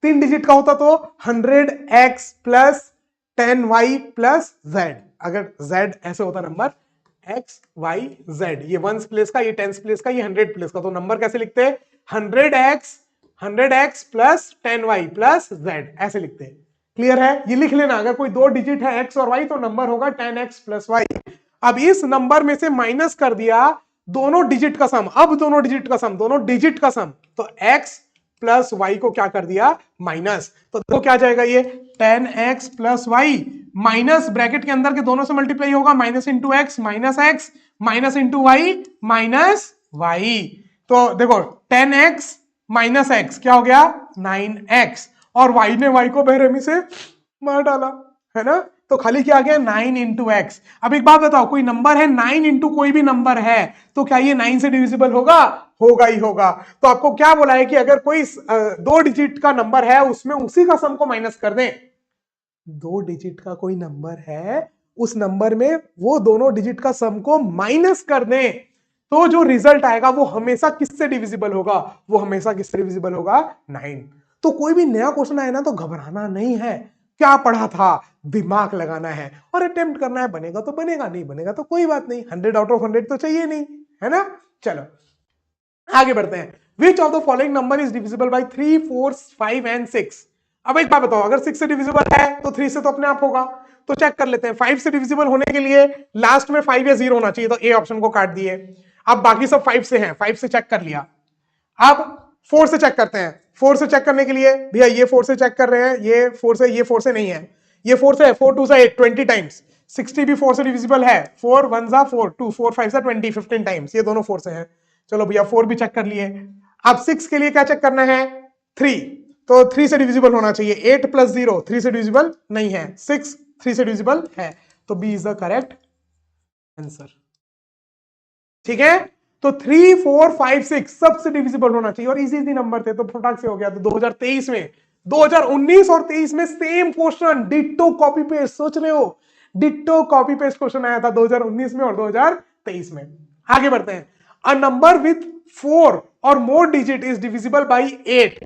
तीन डिजिट का होता तो 100x plus 10y plus z। अगर z ऐसे होता नंबर x y z, ये वंस प्लेस का, ये टेंस प्लेस का, ये 100 प्लेस का, तो नंबर कैसे लिखते हैं? 100x plus 10y plus z, ऐसे लिखते हैं। क्लियर है? ये लिख लेना, अगर कोई दो डिजिट है x और y तो नंबर होगा 10x प्लस y। अब इस नंबर में से माइनस कर दिया दोनों डिजिट का सम, अब दोनों डिजिट का सम, दोनों डिजिट का सम, तो x प्लस वाई को क्या कर दिया? माइनस। तो देखो क्या जाएगा, ये 10x plus Y minus bracket के अंदर के दोनों से मल्टीप्लाई होगा, minus into x minus into y minus y. तो देखो 10x माइनस एक्स क्या हो गया? 9x, और y ने y को बेरहमी से मार डाला, है ना? तो खाली क्या आ गया? 9 इंटू एक्स। अब एक बात बताओ, कोई नंबर है 9 इंटू कोई भी नंबर है, तो क्या ये 9 से डिविजिबल होगा? होगा ही होगा। तो आपको क्या बोला है कि अगर कोई दो डिजिट का नंबर है उसमें उसी का सम को माइनस कर दें। दो डिजिट का कोई नंबर है, उस नंबर में वो दोनों डिजिट का सम को माइनस कर दें, तो जो रिजल्ट आएगा वो हमेशा किससे डिविजिबल होगा? वो हमेशा किससे डिविजिबल होगा? 9। तो कोई भी नया क्वेश्चन आए ना तो घबराना नहीं है, क्या पढ़ा था, दिमाग लगाना है और अटेम्प्ट करना है। बनेगा तो बनेगा, नहीं बनेगा तो कोई बात नहीं, 100 आउट ऑफ 100 तो चाहिए नहीं, है ना? चलो आगे बढ़ते हैं। Which of the following number is divisible by 3, 4, 5 and 6? अब एक बात बताओ, अगर 6 से डिविजिबल है तो 3 से तो अपने आप होगा, तो चेक कर लेते हैं। 5 से डिविजिबल होने के लिए लास्ट में 5 या 0 होना चाहिए, तो ए ऑप्शन को काट दिए। अब बाकी सब 5 से हैं, 5 से चेक कर लिया। अब 4 से चेक करते हैं। 4 से चेक करने के लिए भैया ये 4 से चेक कर रहे हैं, ये 4 से, ये 4 से नहीं है, ये 4 से है। 4 2 8 20 टाइम्स। 60 भी 4 से डिविजिबल है, 4 1 जा 4, 2 4 5 जा 20 15 टाइम्स, ये दोनों 4 से हैं। चलो भैया 4 भी चेक कर लिए। अब 6 के लिए क्या चेक करना है? 3, तो 3 से डिविजिबल होना चाहिए। 8 प्लस 0 3 से डिविजिबल नहीं है, 6 3 से डिविजिबल है, तो B is the correct answer. ठीक है, तो 3 4 5 6 सबसे डिविजिबल होना चाहिए और इजी इजी नंबर थे, तो फटाक से हो गया। तो 2023 में, 2019 और 23 में same question, ditto copy paste. सोच रहे हो, डिट्टो कॉपी पेस्ट क्वेश्चन आया था 2019 में और 2023 में। आगे बढ़ते हैं। अ नंबर विथ 4 और मोर डिजिट इज डिविजिबल बाई 8।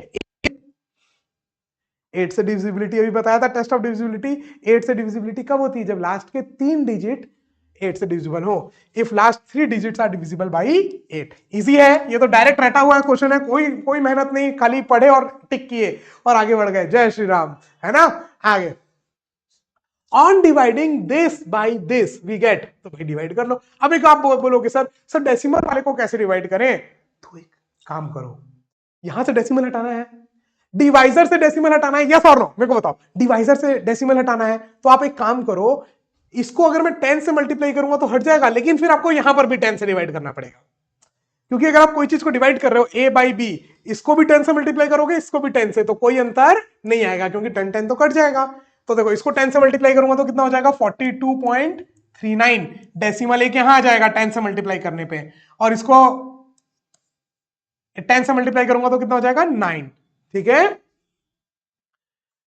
8 से डिविजिबिलिटी अभी बताया था, टेस्ट ऑफ डिविजिबिलिटी। 8 से डिविजिबिलिटी कब होती है? जब लास्ट के 3 डिजिट 8 से डिविजिबल हो। If last 3 digits are divisible by 8। Easy है, ये तो डायरेक्ट रटा हुआ क्वेश्चन है, कोई कोई मेहनत नहीं, खाली पढ़े और टिक किए और आगे बढ़ गए। जय श्री राम, है ना? आगे, on dividing this by this we get, तो भाई डिवाइड कर लो। अब एक आप बोलोगे सर डेसिमल वाले को कैसे डिवाइड करें? तो एक काम करो, यहां से डेसिमल हटाना है, डिवाइजर से डेसिमल हटाना है, यस और नो? मेरे को बताओ, डिवाइजर से डेसिमल हटाना है तो आप एक काम करो, इसको अगर मैं 10 से मल्टीप्लाई करूंगा तो हट जाएगा, लेकिन फिर आपको यहां पर भी 10 से डिवाइड करना पड़ेगा, क्योंकि अगर आप कोई चीज को डिवाइड कर रहे हो ए बाई बी, इसको भी 10 से मल्टीप्लाई करोगे, इसको भी 10 से, तो कोई अंतर नहीं आएगा, क्योंकि 10 10 तो कट जाएगा। तो देखो, इसको 10 से मल्टीप्लाई करूंगा तो कितना हो जाएगा? 42.39। डेसिमल एक यहां आ जाएगा 10 से मल्टीप्लाई करने पे, और इसको 10 से मल्टीप्लाई करूंगा तो कितना हो जाएगा? 9। ठीक है,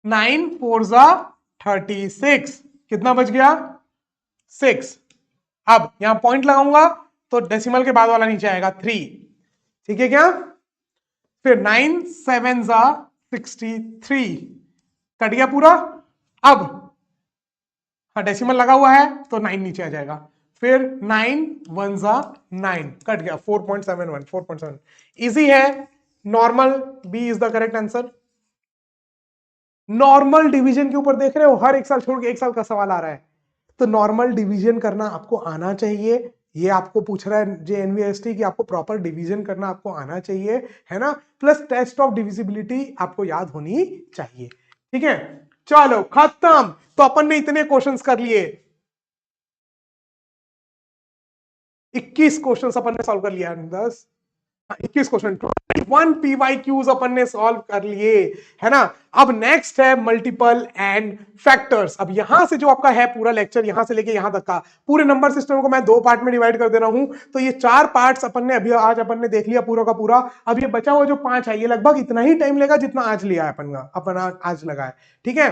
9 4 जा 36, कितना बच गया? 6। अब यहां पॉइंट लगाऊंगा तो डेसिमल के बाद वाला नीचे आएगा 3। ठीक है क्या? फिर 9 7 जा 63, कट गया पूरा। अब हाँ, डेसिमल लगा हुआ है तो 9 नीचे आ जाएगा। फिर 9 1 जा 9, कट गया 4.71, 4.7। इजी है, normal, B is the correct answer. Normal division के ऊपर देख रहे हो, हर एक साल छोड़ के एक साल का सवाल आ रहा है, तो नॉर्मल डिवीजन करना आपको आना चाहिए। ये आपको पूछ रहा है जेएनवीएसटी कि आपको प्रॉपर डिवीजन करना आपको आना चाहिए, है ना? प्लस टेस्ट ऑफ डिविजिबिलिटी आपको याद होनी चाहिए। ठीक है, चलो खत्म। तो अपन ने इतने क्वेश्चंस कर लिए, 21 क्वेश्चंस अपन ने सॉल्व कर लिया। 10 21 क्वेश्चन 21 PYQs अपन ने सॉल्व कर लिए, है ना। अब नेक्स्ट है मल्टीपल एंड फैक्टर्स। अब यहां से जो आपका है पूरा लेक्चर, यहां से लेके यहां तक का पूरे नंबर सिस्टम को मैं 2 पार्ट में डिवाइड कर दे रहा हूं। तो ये 4 पार्ट्स अपन ने अभी आज अपन ने देख लिया पूरा का पूरा। अब ये बचा हुआ जो 5 है, ये लगभग इतना ही टाइम लेगा जितना आज लिया है अपन आज लगा है, ठीक है।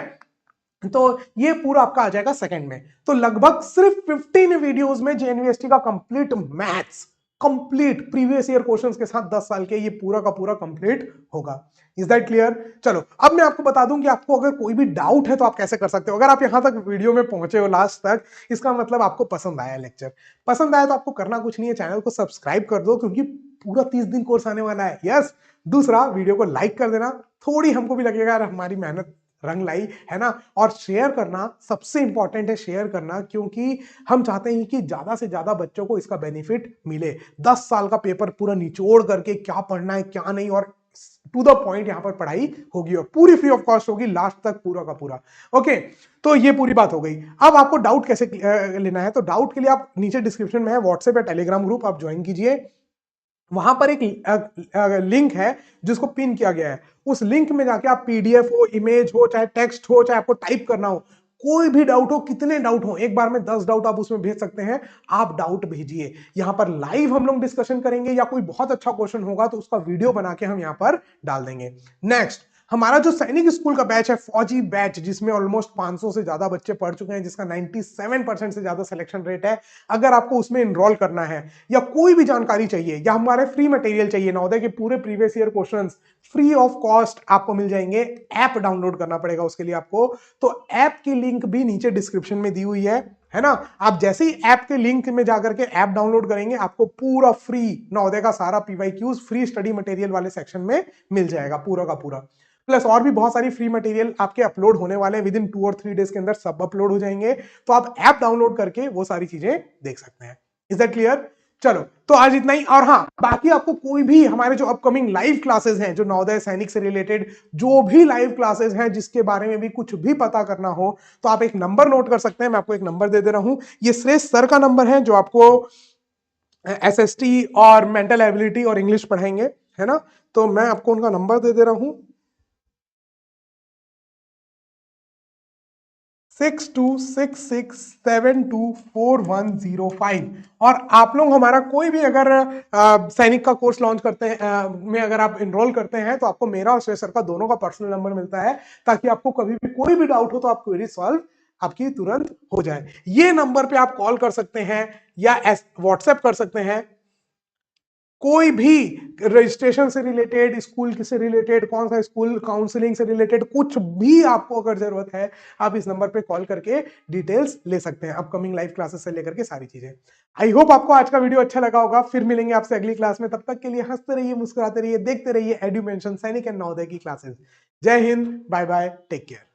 तो ये पूरा आपका आ जाएगा सेकंड में। तो लगभग सिर्फ 15 वीडियोस में जेएनवीएसटी का complete maths, complete previous year questions के साथ 10 साल के ये पूरा का पूरा कंप्लीट होगा। Is that clear? चलो अब मैं आपको बता दूं कि आपको अगर कोई भी डाउट है तो आप कैसे कर सकते हो। अगर आप यहां तक वीडियो में पहुंचे हो लास्ट तक, इसका मतलब आपको पसंद आया लेक्चर। पसंद आया तो आपको करना कुछ नहीं है, चैनल को सब्सक्राइब कर दो क्योंकि पूरा 30 दिन कोर्स आने वाला है। यस। दूसरा, वीडियो को लाइक कर देना, थोड़ी हमको भी लगेगा यार हमारी मेहनत रंग लाई, है ना। और शेयर करना सबसे इंपॉर्टेंट है, शेयर करना, क्योंकि हम चाहते हैं कि ज्यादा से ज्यादा बच्चों को इसका बेनिफिट मिले। 10 साल का पेपर पूरा निचोड़ करके क्या पढ़ना है क्या नहीं, और टू द पॉइंट यहां पर पढ़ाई होगी और पूरी फ्री ऑफ कॉस्ट होगी लास्ट तक पूरा का पूरा। ओके, तो ये पूरी बात हो गई। अब आपको डाउट कैसे लेना है, तो डाउट के लिए आप नीचे डिस्क्रिप्शन में है व्हाट्सएप या टेलीग्राम ग्रुप, आप ज्वाइन कीजिए। वहां पर एक लिंक है जिसको पिन किया गया है, उस लिंक में जाके आप पीडीएफ हो, इमेज हो, चाहे टेक्स्ट हो, चाहे आपको टाइप करना हो, कोई भी डाउट हो, कितने डाउट हो, एक बार में 10 डाउट आप उसमें भेज सकते हैं। आप डाउट भेजिए, यहां पर लाइव हम लोग डिस्कशन करेंगे, या कोई बहुत अच्छा क्वेश्चन होगा तो उसका वीडियो बना के हम यहां पर डाल देंगे। नेक्स्ट, हमारा जो सैनिक स्कूल का बैच है, फौजी बैच, जिसमें ऑलमोस्ट 500 से ज्यादा बच्चे पढ़ चुके हैं, जिसका 97% से ज्यादा सिलेक्शन रेट है। अगर आपको उसमें इनरोल करना है, या कोई भी जानकारी चाहिए, या हमारे फ्री मटेरियल चाहिए, नवोदय के पूरे previous year questions free of cost आपको मिल जाएंगे। ऐप डाउनलोड करना पड़ेगा उसके लिए आपको, तो ऐप की लिंक भी नीचे डिस्क्रिप्शन में दी हुई है ना। आप जैसे ही ऐप के लिंक में जाकर के ऐप डाउनलोड करेंगे, आपको पूरा फ्री नवोदय का सारा पीवाईक्यूज फ्री स्टडी मटेरियल वाले सेक्शन में मिल जाएगा पूरा का पूरा। प्लस और भी बहुत सारी फ्री मटेरियल आपके अपलोड होने वाले हैं, विद इन 2 और 3 डेज के अंदर सब अपलोड हो जाएंगे। तो आप ऐप डाउनलोड करके वो सारी चीजें देख सकते हैं। Is that clear? चलो, तो आज इतना ही। और हाँ, बाकी आपको कोई भी हमारे जो अपकमिंग लाइव क्लासेस हैं, जो नवोदय सैनिक से रिलेटेड जो भी लाइव क्लासेस हैं, जिसके बारे में भी कुछ भी पता करना हो, तो आप एक नंबर नोट कर सकते हैं। मैं आपको एक नंबर दे दे रहा हूं, ये श्रेष्ठ सर का नंबर है, जो आपको एसएसटी और मेंटल एबिलिटी और इंग्लिश पढ़ाएंगे, है ना। तो मैं आपको उनका नंबर दे दे रहा हूं, 6266724105। और आप लोग हमारा कोई भी अगर सैनिक का कोर्स लॉन्च करते हैं में अगर आप इनरोल करते हैं, तो आपको मेरा और श्रेय सर का दोनों का पर्सनल नंबर मिलता है, ताकि आपको कभी भी कोई भी डाउट हो तो आप क्वेरी सॉल्व आपकी तुरंत हो जाए। ये नंबर पे आप कॉल कर सकते हैं या व्हाट्सएप कर सकते हैं। कोई भी रजिस्ट्रेशन से रिलेटेड, स्कूल से रिलेटेड, कौन सा स्कूल, काउंसलिंग से रिलेटेड, कुछ भी आपको अगर जरूरत है, आप इस नंबर पे कॉल करके डिटेल्स ले सकते हैं, अपकमिंग लाइव क्लासेस से लेकर के सारी चीजें। आई होप आपको आज का वीडियो अच्छा लगा होगा। फिर मिलेंगे आपसे अगली क्लास में, तब तक के लिए हंसते रहिए, मुस्कुराते रहिए, देखते रहिए एडुमेंशन सैनिक एंड नवोदय की क्लासेस। जय Hind, bye bye, take care.